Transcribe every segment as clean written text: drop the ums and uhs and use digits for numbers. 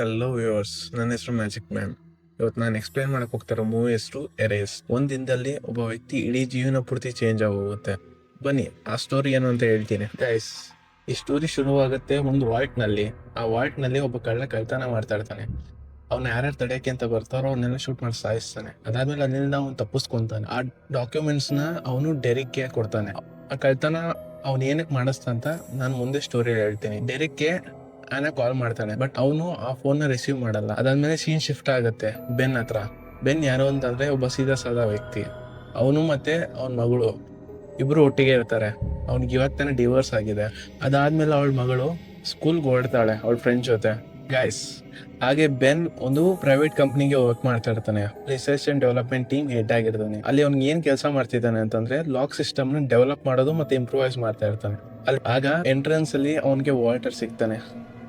Hello viewers, ನನ್ನ ಹೆಸರು magic man. ಇವತ್ತು ನಾನು ಎಕ್ಸ್ಪ್ಲೈನ್ ಮಾಡಕ್ ಹೋಗ್ತಾರೋ ಮೂವಿ ಹೆಸರು ಎರೇಸ್. ಒಂದ್ ದಿನದಲ್ಲಿ ಒಬ್ಬ ವ್ಯಕ್ತಿ ಇಡೀ ಜೀವನ ಪೂರ್ತಿ ಚೇಂಜ್ ಆಗೋಗುತ್ತೆ. ಬನ್ನಿ ಆ ಸ್ಟೋರಿ ಏನು ಅಂತ ಹೇಳ್ತೀನಿ ಗೈಸ್. ಈ ಸ್ಟೋರಿ ಶುರುವಾಗುತ್ತೆ ಒಂದು ವಾಲ್ಟ್ ನಲ್ಲಿ. ಆ ವಾಲ್ಟ್ ನಲ್ಲಿ ಒಬ್ಬ ಕಳ್ಳ ಕಳ್ತನ ಮಾಡ್ತಾ ಇರ್ತಾನೆ. ಅವ್ನ ಯಾರ್ಯಾರು ತಡೆಯಕ್ಕೆ ಅಂತ ಬರ್ತಾರೋ ಅವನ್ನೆಲ್ಲ ಶೂಟ್ ಮಾಡಿ ಸಾಯಿಸ್ತಾನೆ. ಅದಾದ್ಮೇಲೆ ಅಲ್ಲಿಂದ ಅವ್ನು ತಪ್ಪಿಸ್ಕೊಂತಾನೆ. ಆ ಡಾಕ್ಯುಮೆಂಟ್ಸ್ ನ ಅವನು ಡೆರಿಕ್ಗೆ ಕೊಡ್ತಾನೆ. ಆ ಕಳ್ತನ ಅವ್ನು ಏನಕ್ಕೆ ಮಾಡಿಸ್ತಂತ ನಾನು ಮುಂದೆ ಸ್ಟೋರಿ ಹೇಳ್ತೀನಿ. ಡೆರಿಕ್ಗೆ ಆನೆ ಕಾಲ್ ಮಾಡ್ತಾನೆ, ಬಟ್ ಅವನು ಆ ಫೋನ್ ನ ರಿಸೀವ್ ಮಾಡಲ್ಲ. ಅದಾದ್ಮೇಲೆ ಸೀನ್ ಶಿಫ್ಟ್ ಆಗುತ್ತೆ ಬೆನ್ ಹತ್ರ. ಬೆನ್ ಯಾರು ಅಂತಂದ್ರೆ ಒಬ್ಬ ಸೀದಾ ಸಾದಾ ವ್ಯಕ್ತಿ. ಅವನು ಮತ್ತೆ ಅವನ ಮಗಳು ಇಬ್ರು ಒಟ್ಟಿಗೆ ಇರ್ತಾರೆ. ಅವ್ನಿಗೆ ಇವಾಗ ತಾನೇ ಡಿವೋರ್ಸ್ ಆಗಿದೆ. ಅದಾದ್ಮೇಲೆ ಅವಳ ಮಗಳು ಸ್ಕೂಲ್ಗೆ ಹೊರಡ್ತಾಳೆ ಅವಳ ಫ್ರೆಂಡ್ ಜೊತೆ. ಗೈಸ್, ಹಾಗೆ ಬೆನ್ ಒಂದು ಪ್ರೈವೇಟ್ ಕಂಪ್ನಿಗೆ ವರ್ಕ್ ಮಾಡ್ತಾ ಇರ್ತಾನೆ. Research and development team head ಆಗಿರ್ತಾನೆ. ಅಲ್ಲಿ ಅವ್ನಿಗೆ ಏನ್ ಕೆಲಸ ಮಾಡ್ತಿದ್ದಾನೆ ಅಂತಂದ್ರೆ ಲಾಕ್ ಸಿಸ್ಟಮ್ ನ ಡೆವಲಪ್ ಮಾಡೋದು ಮತ್ತೆ ಇಂಪ್ರೂವೈಸ್ ಮಾಡ್ತಾ ಇರ್ತಾನೆ. ಅಲ್ಲಿ ಆಗ ಎಂಟ್ರೆನ್ಸ್ ಅಲ್ಲಿ ಅವನಿಗೆ ವಾಲ್ಟರ್ ಸಿಗ್ತಾನೆ.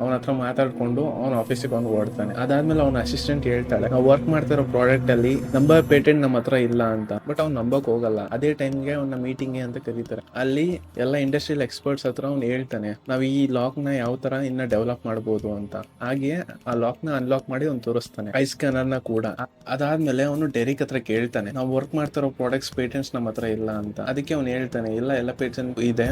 ಅವನ ಹತ್ರ ಮಾತಾಡ್ಕೊಂಡು ಅವ್ನ ಆಫೀಸಿಗೆ ಅವ್ನು ಓಡ್ತಾನೆ. ಅದಾದ್ಮೇಲೆ ಅವ್ನ ಅಸಿಸ್ಟೆಂಟ್ ಹೇಳ್ತಾಳೆ, ನಾವು ವರ್ಕ್ ಮಾಡ್ತಿರೋ ಪ್ರಾಡಕ್ಟ್ ಅಲ್ಲಿ ನಂಬರ್ ಪೇಟೆಂಟ್ ನಮ್ಮ ಹತ್ರ ಇಲ್ಲ ಅಂತ. ಬಟ್ ಅವ್ನು ನಂಬಕ್ ಹೋಗಲ್ಲ. ಅದೇ ಟೈಮ್ಗೆ ಅವ್ನ ಮೀಟಿಂಗ್ ಅಂತ ಕರೀತಾರೆ. ಅಲ್ಲಿ ಎಲ್ಲ ಇಂಡಸ್ಟ್ರಿಯಲ್ ಎಕ್ಸ್ಪರ್ಟ್ಸ್ ಹತ್ರ ಅವ್ನು ಹೇಳ್ತಾನೆ, ನಾವು ಈ ಲಾಕ್ ನ ಯಾವ ತರ ಇನ್ನ ಡೆವಲಪ್ ಮಾಡಬಹುದು ಅಂತ. ಹಾಗೆ ಆ ಲಾಕ್ ನ ಅನ್ಲಾಕ್ ಮಾಡಿ ಅವ್ನು ತೋರಿಸ್ತಾನೆ, ಐ ಸ್ಕ್ಯಾನರ್ ನ ಕೂಡ. ಅದಾದ್ಮೇಲೆ ಅವನು ಡೆರಿಕ್ ಹತ್ರ ಕೇಳ್ತಾನೆ, ನಾವು ವರ್ಕ್ ಮಾಡ್ತಿರೋ ಪ್ರಾಡಕ್ಟ್ಸ್ ಪೇಟೆಂಟ್ಸ್ ನಮ್ಮ ಹತ್ರ ಇಲ್ಲ ಅಂತ. ಅದಕ್ಕೆ ಅವ್ನು ಹೇಳ್ತಾನೆ, ಎಲ್ಲ ಪೇಟೆಂಟ್ ಇದೆ.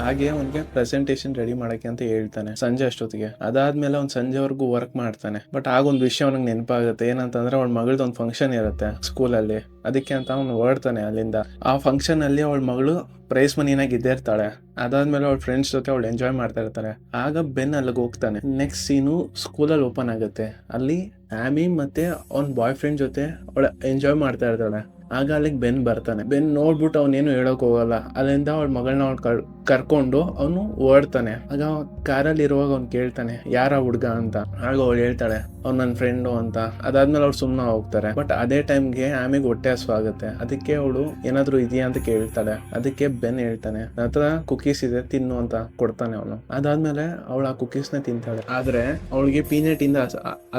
ಹಾಗೆ ಅವನಿಗೆ ಪ್ರೆಸೆಂಟೇಶನ್ ರೆಡಿ ಮಾಡಕ್ಕೆ ಅಂತ ಹೇಳ್ತಾನೆ ಸಂಜೆ ಅಷ್ಟೊತ್ತಿಗೆ. ಅದಾದ್ಮೇಲೆ ಅವ್ನು ಸಂಜೆವರೆಗೂ ವರ್ಕ್ ಮಾಡ್ತಾನೆ. ಬಟ್ ಆಗೊಂದು ವಿಷಯ ಅವನಿಗೆ ನೆನಪಾಗುತ್ತೆ. ಏನಂತಂದ್ರೆ ಅವಳ ಮಗಳದ್ದು ಒಂದು ಫಂಕ್ಷನ್ ಇರುತ್ತೆ ಸ್ಕೂಲಲ್ಲಿ. ಅದಕ್ಕೆ ಅಂತ ಅವ್ನು ಹೊರಡ್ತಾನೆ ಅಲ್ಲಿಂದ. ಆ ಫಂಕ್ಷನ್ ಅಲ್ಲಿ ಅವಳ ಮಗಳು ಪ್ರೈಸ್ ಮನಿನ ಗೆದ್ದಿರ್ತಾಳೆ. ಅದಾದ್ಮೇಲೆ ಅವಳ ಫ್ರೆಂಡ್ಸ್ ಜೊತೆ ಅವಳು ಎಂಜಾಯ್ ಮಾಡ್ತಾ ಇರ್ತಾರೆ. ಆಗ ಬೆನ್ ಅಲ್ಲಿಗೆ ಹೋಗ್ತಾನೆ. ನೆಕ್ಸ್ಟ್ ಸೀನು ಸ್ಕೂಲಲ್ಲಿ ಓಪನ್ ಆಗುತ್ತೆ. ಅಲ್ಲಿ ಆಮಿ ಮತ್ತೆ ಅವ್ನ ಬಾಯ್ ಫ್ರೆಂಡ್ ಜೊತೆ ಅವಳು ಎಂಜಾಯ್ ಮಾಡ್ತಾ ಇರ್ತಾಳೆ. ಆಗ ಅಲ್ಲಿಗೆ ಬೆನ್ ಬರ್ತಾನೆ. ಬೆನ್ ನೋಡ್ಬಿಟ್ಟು ಅವನೇನು ಹೇಳಕ್ ಹೋಗಲ್ಲ. ಅಲ್ಲಿಂದ ಅವಳ ಮಗಳನ್ನ ಅವ್ನು ಕರ್ಕೊಂಡು ಅವನು ಓಡ್ತಾನೆ. ಆಗ ಕಾರಲ್ಲಿ ಇರುವಾಗ ಅವ್ನು ಕೇಳ್ತಾನೆ, ಯಾರ ಹುಡ್ಗ ಅಂತ. ಆಗ ಅವಳು ಹೇಳ್ತಾಳೆ, ಅವ್ನು ನನ್ನ ಫ್ರೆಂಡು ಅಂತ. ಅದಾದ್ಮೇಲೆ ಅವ್ರು ಸುಮ್ಮನೆ ಹೋಗ್ತಾರೆ. ಬಟ್ ಅದೇ ಟೈಮ್ಗೆ ಆಮೆಗೆ ಹೊಟ್ಟೆ ಹಸುವಾಗುತ್ತೆ. ಅದಕ್ಕೆ ಅವಳು ಏನಾದ್ರು ಇದೆಯಾ ಅಂತ ಕೇಳ್ತಾಳೆ. ಅದಕ್ಕೆ ಬೆನ್ ಹೇಳ್ತಾನೆ, ನನ್ನ ಹತ್ರ ಕುಕೀಸ್ ಇದೆ, ತಿನ್ನು ಅಂತ ಕೊಡ್ತಾನೆ ಅವನು. ಅದಾದ್ಮೇಲೆ ಅವಳು ಆ ಕುಕೀಸ್ ನ ತಿಂತಾಳೆ. ಆದ್ರೆ ಅವಳಿಗೆ ಪೀನಟ್ ಇಂದ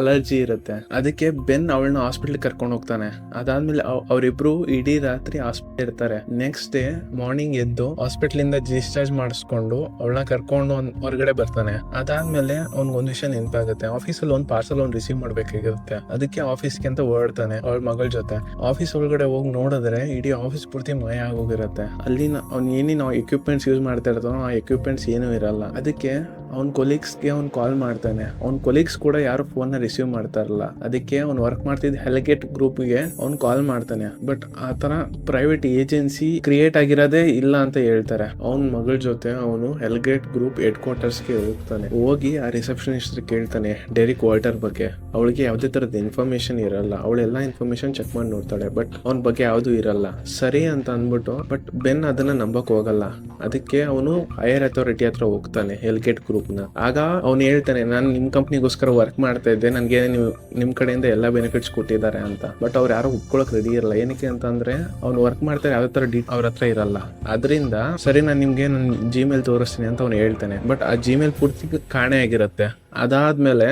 ಅಲರ್ಜಿ ಇರುತ್ತೆ. ಅದಕ್ಕೆ ಬೆನ್ ಅವಳನ್ನ ಹಾಸ್ಪಿಟಲ್ ಕರ್ಕೊಂಡು ಹೋಗ್ತಾನೆ. ಅದಾದ್ಮೇಲೆ ಅವರಿಬ್ರು ಇಡೀ ರಾತ್ರಿ ಹಾಸ್ಪಿಟಲ್ ಇರ್ತಾರೆ. ನೆಕ್ಸ್ಟ್ ಡೇ ಮಾರ್ನಿಂಗ್ ಎದ್ದು ಹಾಸ್ಪಿಟಲ್ ಇಂದ ಡಿಸ್ಚಾರ್ಜ್ ಮಾಡಿಸ್ಕೊಂಡು ಅವಳನ್ನ ಕರ್ಕೊಂಡು ಹೊರಗಡೆ ಬರ್ತಾನೆ. ಅದಾದ್ಮೇಲೆ ಅವ್ನಿಗೊಂದು ವಿಷಯ ನೆನಪಾಗುತ್ತೆ. ಆಫೀಸಲ್ಲಿ ಒಂದು ಪಾರ್ಸಲ್ ಅವ್ನು ರಿಸೀವ್ ಮಾಡ್ಬೇಕಾಗಿರುತ್ತೆ. ಅದಕ್ಕೆ ಆಫೀಸ್ಗೆ ಅಂತ ಹೊರಡ್ತಾನೆ ಅವಳ ಮಗಳ ಜೊತೆ. ಆಫೀಸ್ ಒಳಗಡೆ ಹೋಗಿ ನೋಡಿದ್ರೆ ಇಡೀ ಆಫೀಸ್ ಪೂರ್ತಿ ಮಯ ಆಗೋಗಿರುತ್ತೆ. ಅಲ್ಲಿ ಅವ್ನು ಏನೇನು ಎಕ್ವಿಪ್ಮೆಂಟ್ಸ್ ಯೂಸ್ ಮಾಡ್ತಾ ಇರ್ತಾನೋ ಆ ಎಕ್ವಿಪ್ಮೆಂಟ್ಸ್ ಏನೂ ಇರಲ್ಲ. ಅದಕ್ಕೆ ಅವ್ನ ಕೊಲೀಗ್ಸ್ಗೆ ಅವ್ನು ಕಾಲ್ ಮಾಡ್ತಾನೆ. ಅವ್ನ ಕೊಲೀಗ್ಸ್ ಕೂಡ ಯಾರು ಫೋನ್ ನ ರಿಸೀವ್ ಮಾಡ್ತಾ ಇರಲ್ಲ. ಅದಕ್ಕೆ ಅವ್ನು ವರ್ಕ್ ಮಾಡ್ತಿದ್ದ ಹೆಲ್ಗೇಟ್ ಗ್ರೂಪ್ಗೆ ಅವ್ನು ಕಾಲ್ ಮಾಡ್ತಾನೆ. ಬಟ್ ಆ ತರ ಪ್ರೈವೇಟ್ ಏಜೆನ್ಸಿ ಕ್ರಿಯೇಟ್ ಆಗಿರೋದೇ ಇಲ್ಲ ಅಂತ ಹೇಳ್ತಾರೆ. ಅವನ ಮಗಳ ಜೊತೆ ಅವನು ಹೆಲ್ಗೇಟ್ ಗ್ರೂಪ್ ಹೆಡ್ ಕ್ವಾರ್ಟರ್ಸ್ಗೆ ಹೋಗ್ತಾನೆ. ಹೋಗಿ ಆ ರಿಸೆಪ್ಷನಿಸ್ಟ್ ಕೇಳ್ತಾನೆ ಡೆರಿಕ್ ವಾಲ್ಟರ್ ಬಗ್ಗೆ. ಅವಳಿಗೆ ಯಾವುದೇ ತರದ ಇನ್ಫಾರ್ಮೇಶನ್ ಇರಲ್ಲ. ಅವಳೆಲ್ಲಾ ಇನ್ಫಾರ್ಮೇಶನ್ ಚೆಕ್ ಮಾಡಿ ನೋಡ್ತಾಳೆ. ಬಟ್ ಅವನ ಬಗ್ಗೆ ಯಾವ್ದು ಇರಲ್ಲ. ಸರಿ ಅಂತ ಅಂದ್ಬಿಟ್ಟು ಬಟ್ ಬೆನ್ ಅದನ್ನ ನಂಬಕ್ ಹೋಗಲ್ಲ. ಅದಕ್ಕೆ ಅವನು ಹೈಯರ್ ಅಥಾರಿಟಿ ಹತ್ರ ಹೋಗ್ತಾನೆ, ಹೆಲ್ಗೇಟ್ ಗ್ರೂಪ್ ನ. ಆಗ ಅವ್ನು ಹೇಳ್ತಾನೆ, ನಾನು ನಿಮ್ ಕಂಪ್ನಿಗೋಸ್ಕರ ವರ್ಕ್ ಮಾಡ್ತಾ ಇದ್ದೆ, ನನ್ಗೆ ನೀವು ನಿಮ್ ಕಡೆಯಿಂದ ಎಲ್ಲಾ ಬೆನಿಫಿಟ್ಸ್ ಕೊಟ್ಟಿದ್ದಾರೆ ಅಂತ. ಬಟ್ ಅವ್ರು ಯಾರು ಒಪ್ಕೊಳಕ್ ರೆಡಿ ಇರಲ್ಲ. ಏನಕ್ಕೆ ಅಂತಂದ್ರೆ ಅವ್ನು ವರ್ಕ್ ಮಾಡ್ತಾರೆ ಯಾವ್ದೇ ತರ ಅವ್ರ ಹತ್ರ ಇರಲ್ಲ. ಅದರಿಂದ ಸರಿ ನಾನು ನಿಮ್ಗೆ ನನ್ನ ಜಿಮೇಲ್ ತೋರಿಸ್ತೀನಿ ಅಂತ ಅವ್ನು ಹೇಳ್ತಾನೆ. ಬಟ್ ಆ ಜಿಮೇಲ್ ಪೂರ್ತಿ ಕಾಣೆ ಆಗಿರುತ್ತೆ. ಅದಾದ್ಮೇಲೆ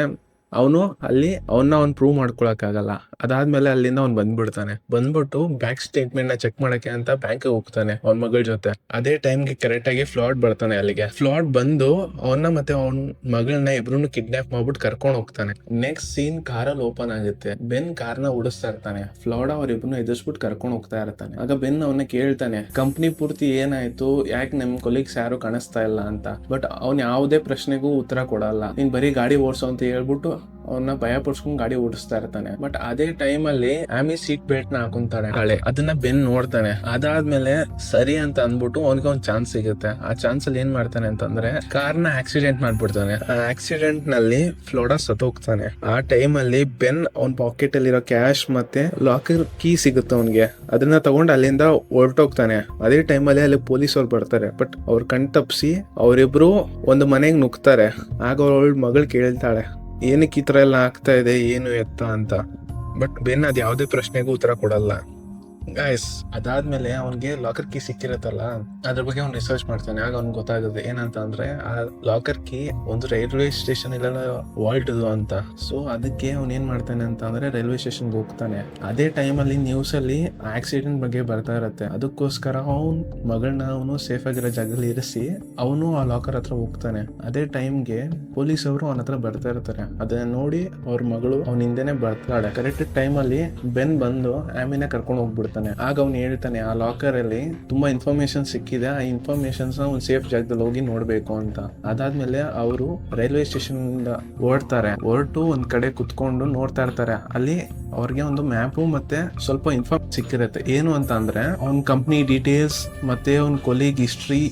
ಅವನು ಅಲ್ಲಿ ಅವ್ನು ಪ್ರೂವ್ ಮಾಡ್ಕೊಳಕ್ ಆಗಲ್ಲ. ಅದಾದ್ಮೇಲೆ ಅಲ್ಲಿಂದ ಅವ್ನು ಬಂದ್ಬಿಟ್ಟು ಬ್ಯಾಂಕ್ ಸ್ಟೇಟ್ಮೆಂಟ್ ನ ಚೆಕ್ ಮಾಡಕ್ಕೆ ಅಂತ ಬ್ಯಾಂಕ್ ಹೋಗ್ತಾನೆ ಅವ್ನ ಮಗಳ ಜೊತೆ. ಅದೇ ಟೈಮ್ಗೆ ಕರೆಕ್ಟ್ ಆಗಿ ಫ್ಲಾಡ್ ಬರ್ತಾನೆ ಅಲ್ಲಿಗೆ. ಫ್ಲಾಡ್ ಬಂದು ಅವನ್ನ ಮತ್ತೆ ಅವನ ಮಗಳನ್ನ ಇಬ್ರು ಕಿಡ್ನಾಪ್ ಮಾಡ್ಬಿಟ್ಟು ಕರ್ಕೊಂಡು ಹೋಗ್ತಾನೆ. ನೆಕ್ಸ್ಟ್ ಸೀನ್ ಕಾರಲ್ಲಿ ಓಪನ್ ಆಗುತ್ತೆ. ಬೆನ್ ಕಾರ್ನ ಉಡಿಸ್ತಾ ಇರ್ತಾನೆ. ಫ್ಲಾಡ್ ಅವ್ರಿಬ್ರು ಎದುರಿಸ್ಬಿಟ್ಟು ಕರ್ಕೊಂಡು ಹೋಗ್ತಾ ಇರ್ತಾನೆ. ಆಗ ಬೆನ್ ಅವನ್ನ ಕೇಳ್ತಾನೆ, ಕಂಪ್ನಿ ಪೂರ್ತಿ ಏನಾಯ್ತು, ಯಾಕೆ ನಮ್ ಕೊಲೀಗ್ಸ್ ಯಾರು ಕಾಣಿಸ್ತಾ ಇಲ್ಲ ಅಂತ. ಬಟ್ ಅವ್ನ್ ಯಾವುದೇ ಪ್ರಶ್ನೆಗೂ ಉತ್ತರ ಕೊಡಲ್ಲ. ನೀನ್ ಬರೀ ಗಾಡಿ ಓಡಿಸೋ ಅಂತ ಹೇಳ್ಬಿಟ್ಟು ಅವನ್ನ ಭಯ ಪಡ್ಸ್ಕೊಂಡ್ ಗಾಡಿ ಓಡಿಸ್ತಾ ಇರ್ತಾನೆ. ಬಟ್ ಅದೇ ಟೈಮ್ ಅಲ್ಲಿ ಆಮಿ ಸೀಟ್ ಬೆಲ್ಟ್ ನ ಹಾಕೊಂತಾಳೆ. ಅದನ್ನ ಬೆನ್ ನೋಡ್ತಾನೆ. ಅದಾದ್ಮೇಲೆ ಸರಿ ಅಂತ ಅಂದ್ಬಿಟ್ಟು ಅವನಿಗೆ ಒಂದ್ ಚಾನ್ಸ್ ಸಿಗುತ್ತೆ. ಆ ಚಾನ್ಸ್ ಅಲ್ಲಿ ಏನ್ ಮಾಡ್ತಾನೆ ಅಂತಂದ್ರೆ ಕಾರ್ನ ಆಕ್ಸಿಡೆಂಟ್ ಮಾಡ್ಬಿಡ್ತಾನೆ. ಆ ಆಕ್ಸಿಡೆಂಟ್ ನಲ್ಲಿ ಫ್ಲೋಡಾ ಸತ್ತೋಗ್ತಾನೆ. ಆ ಟೈಮ್ ಅಲ್ಲಿ ಬೆನ್ ಅವ್ನ ಪಾಕೆಟ್ ಅಲ್ಲಿರೋ ಕ್ಯಾಶ್ ಮತ್ತೆ ಲಾಕರ್ ಕೀ ಸಿಗುತ್ತೆ ಅವನ್ಗೆ. ಅದನ್ನ ತಗೊಂಡು ಅಲ್ಲಿಂದ ಹೊರಟೋಗ್ತಾನೆ. ಅದೇ ಟೈಮ್ ಅಲ್ಲಿ ಅಲ್ಲಿ ಪೊಲೀಸ್ ಅವ್ರು ಬರ್ತಾರೆ. ಬಟ್ ಅವ್ರ ಕಣ್ ತಪ್ಪಿಸಿ ಅವರಿಬ್ರು ಒಂದು ಮನೆಗೆ ನುಗ್ತಾರೆ. ಆಗ ಅವಳ ಮಗಳು ಕೇಳ್ತಾಳೆ, ಏನಕ್ಕೆ ಈ ತರ ಎಲ್ಲ ಆಗ್ತಾ ಇದೆ, ಏನು ಎತ್ತ ಅಂತ. ಬಟ್ ಬೆನ್ ಅದ್ ಯಾವ್ದೇ ಪ್ರಶ್ನೆಗೂ ಉತ್ತರ ಕೊಡಲ್ಲ. ಗಾಯ್ಸ್ ಅದಾದ್ಮೇಲೆ ಅವನ್ಗೆ ಲಾಕರ್ ಕೀ ಸಿಕ್ಕಿರತ್ತಲ್ಲ, ಅದ್ರ ಬಗ್ಗೆ ಅವ್ನು ರಿಸರ್ಚ್ ಮಾಡ್ತಾನೆ. ಆಗ ಅವ್ನಿಗೆ ಗೊತ್ತಾಗುತ್ತೆ ಏನಂತ ಅಂದ್ರೆ ಆ ಲಾಕರ್ ಕೀ ಒಂದು ರೈಲ್ವೆ ಸ್ಟೇಷನ್ ಇಲ್ಲೆಲ್ಲ ವಾಲ್ಟ್ ಅಂತ. ಸೊ ಅದಕ್ಕೆ ಅವ್ನ್ ಏನ್ ಮಾಡ್ತಾನೆ ಅಂತ ಅಂದ್ರೆ ರೈಲ್ವೆ ಸ್ಟೇಷನ್ಗೆ ಹೋಗ್ತಾನೆ. ಅದೇ ಟೈಮಲ್ಲಿ ನ್ಯೂಸ್ ಅಲ್ಲಿ ಆಕ್ಸಿಡೆಂಟ್ ಬಗ್ಗೆ ಬರ್ತಾ ಇರತ್ತೆ. ಅದಕ್ಕೋಸ್ಕರ ಅವ್ನ್ ಮಗಳನ್ನ ಅವನು ಸೇಫ್ ಆಗಿರೋ ಜಾಗದಲ್ಲಿ ಇರಿಸಿ ಅವನು ಆ ಲಾಕರ್ ಹತ್ರ ಹೋಗ್ತಾನೆ. ಅದೇ ಟೈಮ್ಗೆ ಪೊಲೀಸ್ ಅವರು ಅವನ ಹತ್ರ ಬರ್ತಾ ಇರ್ತಾರೆ. ಅದನ್ನ ನೋಡಿ ಅವ್ರ ಮಗಳು ಅವ್ನ ಹಿಂದೆನೆ ಬರ್ತಾಳೆ. ಕರೆಕ್ಟ್ ಟೈಮ್ ಅಲ್ಲಿ ಬೆನ್ ಬಂದು ಆಮಿನ ಕರ್ಕೊಂಡು ಹೋಗ್ಬಿಡ್ತಾನೆ. ಆಗ ಅವ್ನು ಹೇಳ್ತಾನೆ ಆ ಲಾಕರ್ ಅಲ್ಲಿ ತುಂಬಾ ಇನ್ಫಾರ್ಮೇಶನ್ ಸಿಕ್ಕಿದೆ, ಆ ಇನ್ಫಾರ್ಮೇಶನ್ಸ್ ಒಂದು ಸೇಫ್ ಜಾಗದಲ್ಲಿ ಹೋಗಿ ನೋಡ್ಬೇಕು ಅಂತ. ಅದಾದ್ಮೇಲೆ ಅವರು ರೈಲ್ವೆ ಸ್ಟೇಷನ್ ಹೊರಟು ಒಂದ್ ಕಡೆ ಕುತ್ಕೊಂಡು ನೋಡ್ತಾ ಇರ್ತಾರೆ. ಅಲ್ಲಿ ಅವ್ರಿಗೆ ಒಂದು ಮ್ಯಾಪು ಮತ್ತೆ ಸ್ವಲ್ಪ ಇನ್ಫಾರ್ಮ್ ಸಿಕ್ಕಿರತ್ತೆ. ಏನು ಅಂತ ಅಂದ್ರೆ ಅವ್ನ ಕಂಪ್ನಿ ಡೀಟೇಲ್ಸ್ ಮತ್ತೆ ಅವ್ನ ಕೊಲೀಗ್ ಹಿಸ್ಟ್ರಿ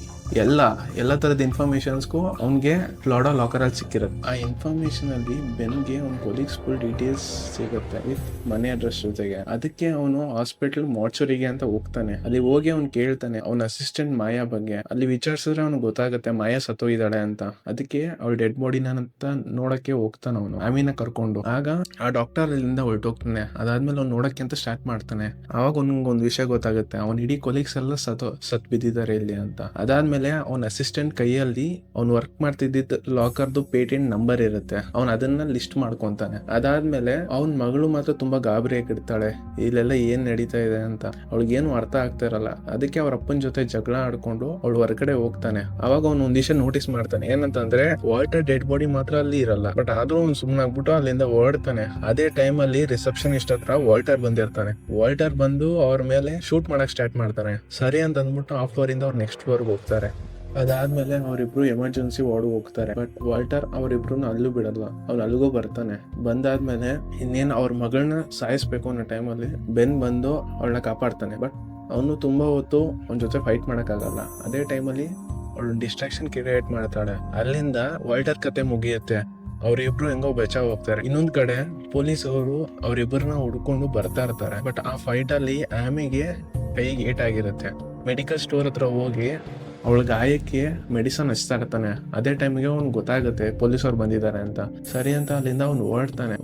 ಎಲ್ಲ ತರದ ಇನ್ಫಾರ್ಮೇಶನ್ಸ್ಗೂ ಅವ್ನಿಗೆ ಫ್ಲೋರಿಡಾ ಲಾಕರ್ ಅಲ್ಲಿ ಸಿಕ್ಕಿರುತ್ತೆ. ಆ ಇನ್ಫಾರ್ಮೇಶನ್ ಅಲ್ಲಿ ಬೆನ್ಗೆ ಅವ್ನ ಕೊಲೀಗ್ಸ್ ಫುಲ್ ಡೀಟೇಲ್ಸ್ ಸಿಗುತ್ತೆ ವಿತ್ ಮನೆ ಅಡ್ರೆಸ್ ಜೊತೆಗೆ. ಅದಕ್ಕೆ ಅವನು ಹಾಸ್ಪಿಟಲ್ ಮಾರ್ಚುರಿಗೆ ಅಂತ ಹೋಗ್ತಾನೆ. ಅಲ್ಲಿ ಹೋಗಿ ಅವ್ನು ಕೇಳ್ತಾನೆ ಅವನ ಅಸಿಸ್ಟೆಂಟ್ ಮಾಯಾ ಬಗ್ಗೆ. ಅಲ್ಲಿ ವಿಚಾರಿಸಿದ್ರೆ ಅವ್ನಿಗೆ ಗೊತ್ತಾಗುತ್ತೆ ಮಾಯಾ ಸತ್ತೋಗಿದ್ದಾಳೆ ಅಂತ. ಅದಕ್ಕೆ ಅವಳ ಡೆಡ್ ಬಾಡಿನ ಅಂತ ನೋಡಕ್ಕೆ ಹೋಗ್ತಾನೆ ಅವನು ಆಮಿನ ಕರ್ಕೊಂಡು. ಆಗ ಆ ಡಾಕ್ಟರ್ ಅಲ್ಲಿಂದ ಹೊರಟೋಗ್ತಾನೆ. ಅದಾದ್ಮೇಲೆ ಅವ್ನು ನೋಡಕ್ಕೆ ಅಂತ ಸ್ಟಾರ್ಟ್ ಮಾಡ್ತಾನೆ. ಅವಾಗ ಒಂದ್ ವಿಷಯ ಗೊತ್ತಾಗುತ್ತೆ, ಅವ್ನ ಇಡೀ ಕೊಲೀಗ್ಸ್ ಎಲ್ಲ ಸತ್ ಬಿದ್ದಿದ್ದಾರೆ ಇಲ್ಲಿ ಅಂತ. ಅದಾದ್ಮೇಲೆ ಅವನ ಅಸಿಸ್ಟೆಂಟ್ ಕೈಯಲ್ಲಿ ಅವ್ನು ವರ್ಕ್ ಮಾಡ್ತಿದ್ದ ಲಾಕರ್ದು ಪೇಟೆಂಟ್ ನಂಬರ್ ಇರುತ್ತೆ. ಅವ್ನು ಅದನ್ನ ಲಿಸ್ಟ್ ಮಾಡ್ಕೊಂತಾನೆ. ಅದಾದ್ಮೇಲೆ ಅವನ ಮಗಳು ಮಾತ್ರ ತುಂಬಾ ಗಾಬರಿ ಆಗಿರ್ತಾಳೆ, ಇಲ್ಲೆಲ್ಲ ಏನ್ ನಡೀತಾ ಇದೆ ಅಂತ. ಅವಳಿಗೇನು ಅರ್ಥ ಆಗ್ತಾ ಇರಲ್ಲ. ಅದಕ್ಕೆ ಅವ್ರ ಅಪ್ಪನ ಜೊತೆ ಜಗಳ ಆಡ್ಕೊಂಡು ಅವಳು ಹೊರಗಡೆ ಹೋಗ್ತಾನೆ. ಅವಾಗ ಅವ್ನು ಒಂದ್ ದಿವಸ ನೋಟಿಸ್ ಮಾಡ್ತಾನೆ ಏನಂತಂದ್ರೆ ವಾಲ್ಟರ್ ಡೆಡ್ ಬಾಡಿ ಮಾತ್ರ ಅಲ್ಲಿ ಇರಲ್ಲ. ಬಟ್ ಆದ್ರೂ ಅವ್ನು ಸುಮ್ಮನಾಗ್ಬಿಟ್ಟು ಅಲ್ಲಿಂದ ಹೊರಡ್ತಾನೆ. ಅದೇ ಟೈಮ್ ಅಲ್ಲಿ ರಿಸೆಪ್ಷನಿಸ್ಟ್ ಹತ್ರ ವಾಲ್ಟರ್ ಬಂದಿರ್ತಾನೆ. ವಾಲ್ಟರ್ ಬಂದು ಅವ್ರ ಮೇಲೆ ಶೂಟ್ ಮಾಡಕ್ ಸ್ಟಾರ್ಟ್ ಮಾಡ್ತಾನೆ. ಸರಿ ಅಂತ ಅಂದ್ಬಿಟ್ಟು ಆ ಫ್ಲೋರ್ ಇಂದ ಅವ್ರು ನೆಕ್ಸ್ಟ್ ಫ್ಲೋರ್ಗೆ ಹೋಗ್ತಾರೆ. ಅದಾದ್ಮೇಲೆ ಅವರಿಬ್ರು ಎಮರ್ಜೆನ್ಸಿ ವಾರ್ಡ್ ಹೋಗ್ತಾರೆ. ಬಟ್ ವಾಲ್ಟರ್ ಅವರಿಬ್ರು ಅಲ್ಲೂ ಬಿಡಲ್ಲ. ಅವ್ನು ಅಲ್ಲಿಗೂ ಬರ್ತಾನೆ. ಬಂದಾದ್ಮೇಲೆ ಇನ್ನೇನ್ ಅವ್ರ ಮಗಳನ್ನ ಸಾಯಿಸ್ಬೇಕು ಅನ್ನೋ ಟೈಮಲ್ಲಿ ಬೆನ್ ಬಂದು ಅವಳನ್ನ ಕಾಪಾಡ್ತಾನೆ. ಬಟ್ ಅವನು ತುಂಬಾ ಹೊತ್ತು ಅವನ ಜೊತೆ ಫೈಟ್ ಮಾಡಕ್ಕಾಗಲ್ಲ. ಅದೇ ಟೈಮಲ್ಲಿ ಅವಳು ಡಿಸ್ಟ್ರಾಕ್ಷನ್ ಕ್ರಿಯೇಟ್ ಮಾಡ್ತಾಳೆ. ಅಲ್ಲಿಂದ ವಾಲ್ಟರ್ ಕತೆ ಮುಗಿಯುತ್ತೆ. ಅವರಿಬ್ರು ಹೆಂಗೋ ಬಚಾವ್ ಹೋಗ್ತಾರೆ. ಇನ್ನೊಂದ್ ಕಡೆ ಪೊಲೀಸ್ ಅವರು ಅವರಿಬ್ಬರನ್ನ ಹುಡ್ಕೊಂಡು ಬರ್ತಾ ಇರ್ತಾರೆ. ಬಟ್ ಆ ಫೈಟ್ ಅಲ್ಲಿ ಆಮಿಗೆ ಕೈಗೆ ಏಟಾಗಿರುತ್ತೆ. ಮೆಡಿಕಲ್ ಸ್ಟೋರ್ ಹತ್ರ ಹೋಗಿ ಅವಳ ಗಾಯಕ್ಕೆ ಮೆಡಿಸನ್ ಹಚ್ತಾ ಇರ್ತಾನೆ. ಅದೇ ಟೈಮ್ಗೆ ಅವ್ನು ಗೊತ್ತಾಗುತ್ತೆ ಪೊಲೀಸವ್ರು ಬಂದಿದ್ದಾರೆ ಅಂತ. ಸರಿ ಅಂತ ಅಲ್ಲಿಂದ ಅವ್ನು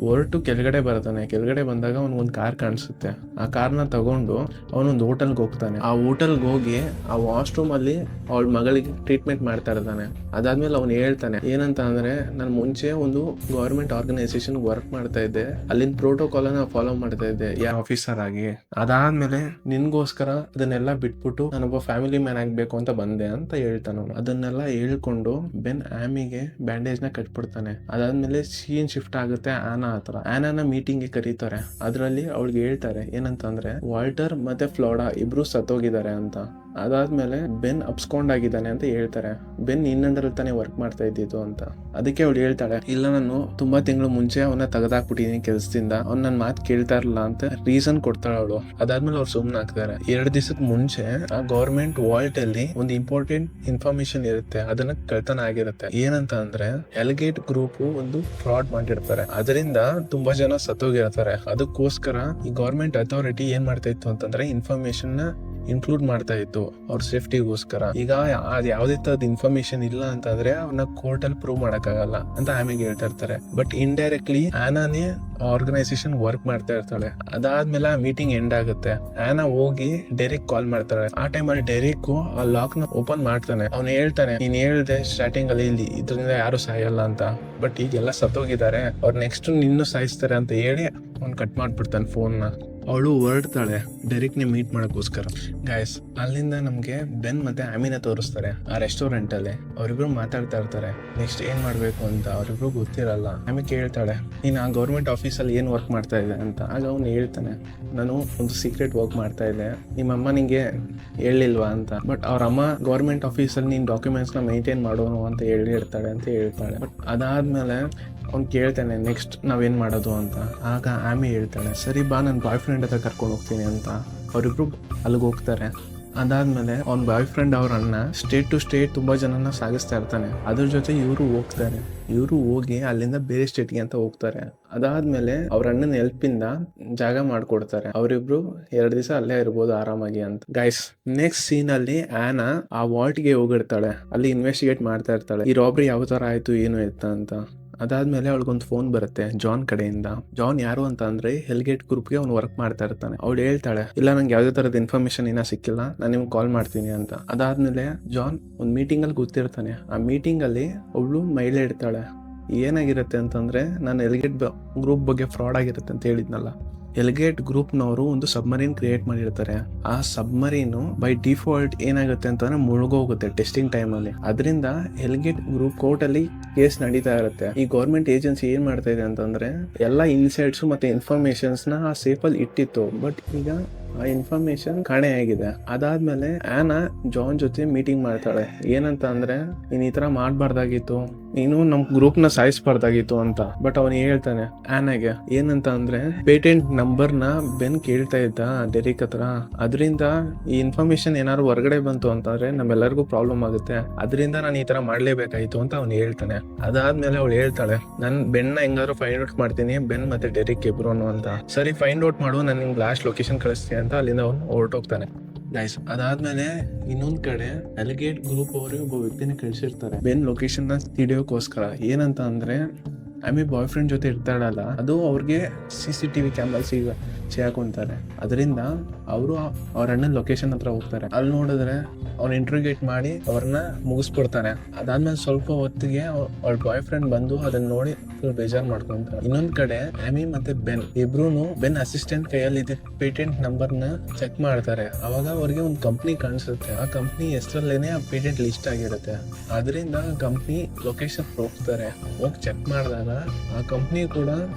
ಹೊರಟು ಕೆಳಗಡೆ ಬರ್ತಾನೆ. ಕೆಳಗಡೆ ಬಂದಾಗ ಅವ್ನು ಒಂದು ಕಾರ್ ಕಾಣಿಸುತ್ತೆ. ಆ ಕಾರ್ನ ತಗೊಂಡು ಅವನೊಂದು ಹೋಟೆಲ್ಗೆ ಹೋಗ್ತಾನೆ. ಆ ಹೋಟೆಲ್ಗೆ ಹೋಗಿ ಆ ವಾಶ್ರೂಮ್ ಅಲ್ಲಿ ಅವಳ ಮಗಳಿಗೆ ಟ್ರೀಟ್ಮೆಂಟ್ ಮಾಡ್ತಾ ಇರ್ತಾನೆ. ಅದಾದ್ಮೇಲೆ ಅವ್ನು ಹೇಳ್ತಾನೆ ಏನಂತ ಅಂದ್ರೆ ನಾನು ಮುಂಚೆ ಒಂದು ಗವರ್ಮೆಂಟ್ ಆರ್ಗನೈಸೇಷನ್ ವರ್ಕ್ ಮಾಡ್ತಾ ಇದ್ದೆ, ಅಲ್ಲಿನ ಪ್ರೋಟೋಕಾಲ್ ಅನ್ನ ಫಾಲೋ ಮಾಡ್ತಾ ಇದ್ದೆ ಆಫೀಸರ್ ಆಗಿ. ಅದಾದ್ಮೇಲೆ ನಿನ್ಗೋಸ್ಕರ ಅದನ್ನೆಲ್ಲ ಬಿಟ್ಬಿಟ್ಟು ನಾನೊಬ್ಬ ಫ್ಯಾಮಿಲಿ ಮ್ಯಾನ್ ಆಗ್ಬೇಕು ಅಂತ ಬಂದೆ ಅಂತ ಹೇಳ್ತಾನ. ಅದನ್ನೆಲ್ಲ ಹೇಳ್ಕೊಂಡು ಬೆನ್ ಆಮಿಗೆ ಬ್ಯಾಂಡೇಜ್ ನ ಕಟ್ಬಿಡ್ತಾನೆ. ಅದಾದ್ಮೇಲೆ ಸೀನ್ ಶಿಫ್ಟ್ ಆಗುತ್ತೆ ಆನಾ ಹತ್ರ. ಆನಾನ ಮೀಟಿಂಗ್ ಗೆ ಕರೀತಾರೆ. ಅದ್ರಲ್ಲಿ ಅವಳಿಗೆ ಹೇಳ್ತಾರೆ ಏನಂತಂದ್ರೆ ವಾಲ್ಟರ್ ಮತ್ತೆ ಫ್ಲೋರಿಡಾ ಇಬ್ರು ಸತ್ತೋಗಿದ್ದಾರೆ ಅಂತ. ಅದಾದ್ಮೇಲೆ ಬೆನ್ ಅಪ್ಸ್ಕೊಂಡಾಗಿದ್ದಾನೆ ಅಂತ ಹೇಳ್ತಾರೆ. ಬೆನ್ ಇನ್ನೊಂದರಲ್ಲಿ ತಾನೇ ವರ್ಕ್ ಮಾಡ್ತಾ ಇದ್ದಿದ್ದು ಅಂತ. ಅದಕ್ಕೆ ಅವಳು ಹೇಳ್ತಾಳೆ ಇಲ್ಲ ನಾನು ತುಂಬಾ ತಿಂಗಳು ಮುಂಚೆ ಅವನ್ನ ತೆಗೆದಾಕ್ಬಿಟ್ಟಿದೀನಿ ಕೆಲಸದಿಂದ, ಅವ್ನು ನನ್ನ ಮಾತು ಕೇಳ್ತಾ ಇರಲ್ಲ ಅಂತ ರೀಸನ್ ಕೊಡ್ತಾಳೆ ಅವಳು. ಅದಾದ್ಮೇಲೆ ಅವ್ರು ಸುಮ್ನೆ ಆಗ್ತಾರೆ. 2 ದಿವಸದ ಮುಂಚೆ ಆ ಗೌರ್ಮೆಂಟ್ ವಾಲ್ಟ್ ಅಲ್ಲಿ ಒಂದು ಇಂಪಾರ್ಟೆಂಟ್ ಇನ್ಫಾರ್ಮೇಶನ್ ಇರುತ್ತೆ, ಅದನ್ನ ಕಳ್ತನ ಆಗಿರುತ್ತೆ. ಏನಂತ ಅಂದ್ರೆ ಎಲ್ಗೇಟ್ ಗ್ರೂಪ್ ಒಂದು ಫ್ರಾಡ್ ಮಾಡಿರ್ತಾರೆ, ಅದರಿಂದ ತುಂಬಾ ಜನ ಸತ್ತೋಗಿರ್ತಾರೆ. ಅದಕ್ಕೋಸ್ಕರ ಈ ಗೌರ್ಮೆಂಟ್ ಅಥಾರಿಟಿ ಏನ್ ಮಾಡ್ತಾ ಇತ್ತು ಅಂತಂದ್ರೆ ಇನ್ಫಾರ್ಮೇಶನ್ ನ ಇನ್ಕ್ಲೂಡ್ ಮಾಡ್ತಾ ಇತ್ತು ಅವ್ರ ಸೇಫ್ಟಿಗೋಸ್ಕರ. ಈಗ ಅದ್ ಯಾವ್ದೇ ತರದ ಇನ್ಫಾರ್ಮೇಶನ್ ಇಲ್ಲ ಅಂತಂದ್ರೆ ಅವನ್ನ ಕೋರ್ಟ್ ಅಲ್ಲಿ ಪ್ರೂವ್ ಮಾಡಕ್ಕಾಗಲ್ಲ ಅಂತ ಆಮೇಲೆ ಹೇಳ್ತಾ ಇರ್ತಾರೆ. ಬಟ್ ಇಂಡೈರೆಕ್ಟ್ಲಿ ಆನಾನೇ ಆರ್ಗನೈಸೇಷನ್ ವರ್ಕ್ ಮಾಡ್ತಾ ಇರ್ತಾಳೆ. ಅದಾದ್ಮೇಲೆ ಆ ಮೀಟಿಂಗ್ ಎಂಡ್ ಆಗುತ್ತೆ. ಆನಾ ಹೋಗಿ ಡೆರಿಕ್ ಕಾಲ್ ಮಾಡ್ತಾಳೆ. ಆ ಟೈಮಲ್ಲಿ ಡೆರಿಕ್ ಆ ಲಾಕ್ ನ ಓಪನ್ ಮಾಡ್ತಾನೆ. ಅವ್ನು ಹೇಳ್ತಾನೆ ನೀನ್ ಹೇಳ್ದೆ ಸ್ಟಾರ್ಟಿಂಗ್ ಅಲ್ಲಿ ಇಲ್ಲಿ ಇದರಿಂದ ಯಾರು ಸಾಯಲ್ಲ ಅಂತ, ಬಟ್ ಈಗೆಲ್ಲ ಸತ್ತೋಗಿದ್ದಾರೆ, ಅವ್ರು ನೆಕ್ಸ್ಟ್ ನಿನ್ನೂ ಸಾಯಿಸ್ತಾರೆ ಅಂತ ಹೇಳಿ ಅವ್ನು ಕಟ್ ಮಾಡ್ಬಿಡ್ತಾನೆ ಫೋನ್ ನ. ಅವಳು ಹೊರಡ್ತಾಳೆ ಡೆರಿಕ್ ನ ಮೀಟ್ ಮಾಡಕ್ಕೋಸ್ಕರ. ಗಾಯ್ಸ್ ಅಲ್ಲಿಂದ ನಮ್ಗೆ ಬೆನ್ ಮತ್ತೆ ಆಮಿನ ತೋರಿಸ್ತಾರೆ ಆ ರೆಸ್ಟೋರೆಂಟ್ ಅಲ್ಲಿ. ಅವ್ರಿಬ್ರು ಮಾತಾಡ್ತಾ ಇರ್ತಾರೆ ನೆಕ್ಸ್ಟ್ ಏನ್ ಮಾಡ್ಬೇಕು ಅಂತ. ಅವ್ರಿಬ್ರು ಗೊತ್ತಿರಲ್ಲ. ಆಮೇಲೆ ಕೇಳ್ತಾಳೆ ನೀನ್ ಆ ಗೌರ್ಮೆಂಟ್ ಆಫೀಸಲ್ಲಿ ಏನ್ ವರ್ಕ್ ಮಾಡ್ತಾ ಇದ್ದೆ ಅಂತ. ಆಗ ಅವ್ನು ಹೇಳ್ತಾನೆ ನಾನು ಒಂದು ಸೀಕ್ರೆಟ್ ವರ್ಕ್ ಮಾಡ್ತಾ ಇದ್ದೆ, ನಿಮ್ಮಮ್ಮ ನಿಂಗೆ ಹೇಳಿಲ್ವಾ ಅಂತ. ಬಟ್ ಅವ್ರ ಅಮ್ಮ ಗೌರ್ಮೆಂಟ್ ಆಫೀಸಲ್ಲಿ ನೀನ್ ಡಾಕ್ಯುಮೆಂಟ್ಸ್ ನ ಮೇಂಟೈನ್ ಮಾಡೋನು ಅಂತ ಹೇಳಿರ್ತಾಳೆ ಅಂತ ಹೇಳ್ತಾಳೆ. ಬಟ್ ಅದಾದ್ಮೇಲೆ ಅವ್ನು ಕೇಳ್ತಾನೆ ನೆಕ್ಸ್ಟ್ ನಾವೇನ್ ಮಾಡೋದು ಅಂತ. ಆಗ ಆಮಿ ಹೇಳ್ತಾಳೆ ಸರಿ ಬಾ ನನ್ನ ಬಾಯ್ ಫ್ರೆಂಡ್ ಹತ್ರ ಕರ್ಕೊಂಡು ಹೋಗ್ತೀನಿ ಅಂತ. ಅವರಿಬ್ರು ಅಲ್ಲಿಗೆ ಹೋಗ್ತಾರೆ. ಅದಾದ್ಮೇಲೆ ಅವ್ನ ಬಾಯ್ ಫ್ರೆಂಡ್ ಅವ್ರ ಅಣ್ಣ ಸ್ಟೇಟ್ ಟು ಸ್ಟೇಟ್ ತುಂಬಾ ಜನನ ಸಾಗಿಸ್ತಾ ಇರ್ತಾನೆ. ಅದ್ರ ಜೊತೆ ಇವರು ಹೋಗ್ತಾರೆ. ಇವರು ಹೋಗಿ ಅಲ್ಲಿಂದ ಬೇರೆ ಸ್ಟೇಟ್ಗೆ ಅಂತ ಹೋಗ್ತಾರೆ. ಅದಾದ್ಮೇಲೆ ಅವ್ರ ಅಣ್ಣನ ಹೆಲ್ಪ್ ಇಂದ ಜಾಗ ಮಾಡ್ಕೊಡ್ತಾರೆ. ಅವರಿಬ್ರು 2 ದಿವಸ ಅಲ್ಲೇ ಇರ್ಬೋದು ಆರಾಮಾಗಿ ಅಂತ. ಗೈಸ್ ನೆಕ್ಸ್ಟ್ ಸೀನ್ ಅಲ್ಲಿ ಆನಾ ಆ ವಾಲ್ಟ್ ಗೆ ಹೋಗಿರ್ತಾಳೆ. ಅಲ್ಲಿ ಇನ್ವೆಸ್ಟಿಗೇಟ್ ಮಾಡ್ತಾ ಇರ್ತಾಳೆ ಈ ರಾಬ್ರಿ ಯಾವ ತರ ಆಯ್ತು ಏನು ಎತ್ತ ಅಂತ. ಅದಾದ್ಮೇಲೆ ಅವಳಿಗೊಂದು ಫೋನ್ ಬರುತ್ತೆ ಜಾನ್ ಕಡೆಯಿಂದ. ಜಾನ್ ಯಾರು ಅಂತ ಅಂದ್ರೆ ಹೆಲ್ಗೇಟ್ ಗ್ರೂಪ್ಗೆ ಅವ್ನು ವರ್ಕ್ ಮಾಡ್ತಾ ಇರ್ತಾನೆ. ಅವಳು ಹೇಳ್ತಾಳೆ, ಇಲ್ಲ ನಂಗೆ ಯಾವ್ದೇ ತರದ ಇನ್ಫಾರ್ಮೇಶನ್ ಇನ್ನ ಸಿಕ್ಕಿಲ್ಲ, ನಾನು ನಿಮ್ಗೆ ಕಾಲ್ ಮಾಡ್ತೀನಿ ಅಂತ. ಅದಾದ್ಮೇಲೆ ಜಾನ್ ಒಂದು ಮೀಟಿಂಗ್ ಅಲ್ಲಿ ಕೂತಿರ್ತಾನೆ. ಆ ಮೀಟಿಂಗ್ ಅಲ್ಲಿ ಅವಳು ಮಹಿಳೆ ಇರ್ತಾಳೆ. ಏನಾಗಿರುತ್ತೆ ಅಂತಂದ್ರೆ, ನಾನು ಹೆಲ್ಗೇಟ್ ಗ್ರೂಪ್ ಬಗ್ಗೆ ಫ್ರಾಡ್ ಆಗಿರುತ್ತೆ ಅಂತ ಹೇಳಿದ್ನಲ್ಲ, ಹೆಲ್ಗೇಟ್ ಗ್ರೂಪ್ನವರು ಒಂದು ಸಬ್ಮರೀನ್ ಕ್ರಿಯೇಟ್ ಮಾಡಿರ್ತಾರೆ. ಆ ಸಬ್ಮರೀನು ಬೈ ಡಿಫಾಲ್ಟ್ ಏನಾಗುತ್ತೆ ಅಂತಂದ್ರೆ ಮುಳುಗೋಗುತ್ತೆ ಟೆಸ್ಟಿಂಗ್ ಟೈಮ್ ಅಲ್ಲಿ. ಅದರಿಂದ ಹೆಲ್ಗೇಟ್ ಗ್ರೂಪ್ ಕೋರ್ಟ್ ಅಲ್ಲಿ ಕೇಸ್ ನಡೀತಾ ಇರುತ್ತೆ. ಈ ಗೌರ್ಮೆಂಟ್ ಏಜೆನ್ಸಿ ಏನ್ ಮಾಡ್ತಾ ಇದೆ ಅಂತಂದ್ರೆ, ಎಲ್ಲಾ ಇನ್ಸೈಟ್ಸ್ ಮತ್ತೆ ಇನ್ಫಾರ್ಮೇಶನ್ಸ್ ನ ಆ ಸೇಫ್ ಅಲ್ಲಿ ಇಟ್ಟಿತ್ತು. ಬಟ್ ಈಗ ಆ ಇನ್ಫಾರ್ಮೇಶನ್ ಕಾಣೆಯಾಗಿದೆ. ಅದಾದ್ಮೇಲೆ ಆನಾ ಜಾನ್ ಜೊತೆ ಮೀಟಿಂಗ್ ಮಾಡ್ತಾಳೆ. ಏನಂತ ಅಂದ್ರೆ, ನೀನ್ ಈ ತರ ಮಾಡ್ಬಾರ್ದಾಗಿತ್ತು, ನೀನು ನಮ್ ಗ್ರೂಪ್ ನ ಸಾಯಿಸ್ಬಾರ್ದಾಗಿತ್ತು ಅಂತ. ಬಟ್ ಅವನು ಹೇಳ್ತಾನೆ ಆನಾಗೆ ಏನಂತ ಅಂದ್ರೆ, ಪೇಟೆಂಟ್ ನಂಬರ್ ನ ಬೆನ್ ಕೇಳ್ತಾ ಇದ್ದ ಡೆರಿಕ್ ಹತ್ರ. ಅದರಿಂದ ಈ ಇನ್ಫಾರ್ಮೇಶನ್ ಏನಾದ್ರು ಹೊರಗಡೆ ಬಂತು ಅಂತಂದ್ರೆ ನಮ್ಮೆಲ್ಲರಿಗೂ ಪ್ರಾಬ್ಲಮ್ ಆಗುತ್ತೆ, ಅದರಿಂದ ನಾನು ಈ ತರ ಮಾಡ್ಲೇಬೇಕಾಯ್ತು ಅಂತ ಅವ್ನು ಹೇಳ್ತಾನೆ. ಅದಾದ್ಮೇಲೆ ಅವಳು ಹೇಳ್ತಾಳೆ, ನನ್ ಬೆನ್ನ ಹೆಂಗಾದ್ರು ಫೈಂಡ್ ಔಟ್ ಮಾಡ್ತೀನಿ, ಬೆನ್ ಮತ್ತೆ ಡೆರಿಕ್ ಇಬ್ರು ಅಂತ. ಸರಿ ಫೈಂಡ್ ಔಟ್ ಮಾಡು, ನಾನು ನಿಮ್ಗೆ ಲಾಸ್ಟ್ ಲೊಕೇಶನ್ ಕಳಿಸ್ತೀನಿ ಅಂತ ಅಲ್ಲಿಂದ ಅವನು ಹೊರಟೋಗ್ತಾನೆ. ಗೈಸ್, ಅದಾದ್ಮೇಲೆ ಇನ್ನೊಂದ್ ಕಡೆ ಹೆಲ್ಗೇಟ್ ಗ್ರೂಪ್ ಅವರು ಒಬ್ಬ ವ್ಯಕ್ತಿನ ಕಳಿಸಿರ್ತಾರೆ ಬೆನ್ ಲೊಕೇಶನ್ ನ ಹಿಡಿಯೋಕೋಸ್ಕರ. ಏನಂತ ಅಂದ್ರೆ, ಆಮಿ ಬಾಯ್ ಫ್ರೆಂಡ್ ಜೊತೆ ಇರ್ತಾಳಲ್ಲ, ಅದು ಅವ್ರಿಗೆ CCTV ಕ್ಯಾಮ್ರಾ ಸಿಗಾಕೊಂತಾರೆ. ಅದರಿಂದ ಅವರು ಅವ್ರ ಅಣ್ಣನ ಲೊಕೇಶನ್ ಹತ್ರ ಹೋಗ್ತಾರೆ. ಅಲ್ಲಿ ನೋಡಿದ್ರೆ ಅವ್ನ ಇಂಟ್ರೋಗೇಟ್ ಮಾಡಿ ಅವ್ರನ್ನ ಮುಗಿಸ್ಬಿಡ್ತಾನೆ. ಅದಾದ್ಮೇಲೆ ಸ್ವಲ್ಪ ಹೊತ್ತಿಗೆ ಅವ್ರ ಬಾಯ್ ಫ್ರೆಂಡ್ ಬಂದು ಅದನ್ನ ನೋಡಿ ಬೇಜಾರ್ ಮಾಡ್ಕೊಂತಾರೆ. ಇನ್ನೊಂದ್ ಕಡೆ ಆಮಿ ಮತ್ತೆ ಬೆನ್ ಇಬ್ರು ಬೆನ್ ಅಸಿಸ್ಟೆಂಟ್ ಕೈಯಲ್ಲಿ ಪೇಟೆಂಟ್ ನಂಬರ್ ನ ಚೆಕ್ ಮಾಡ್ತಾರೆ. ಅವಾಗ ಅವ್ರಿಗೆ ಒಂದು ಕಂಪ್ನಿ ಕಾಣಿಸುತ್ತೆ. ಆ ಕಂಪ್ನಿ ಹೆಸರಲ್ಲೇನೆ ಆ ಪೇಟೆಂಟ್ ಲಿಸ್ಟ್ ಆಗಿರುತ್ತೆ. ಅದರಿಂದ ಕಂಪ್ನಿ ಲೊಕೇಶನ್ ಹೋಗ್ತಾರೆ. ಹೋಗಿ ಚೆಕ್ ಮಾಡಿದಾಗ ಆ ಕಂಪ್ನಿ ಕೂಡ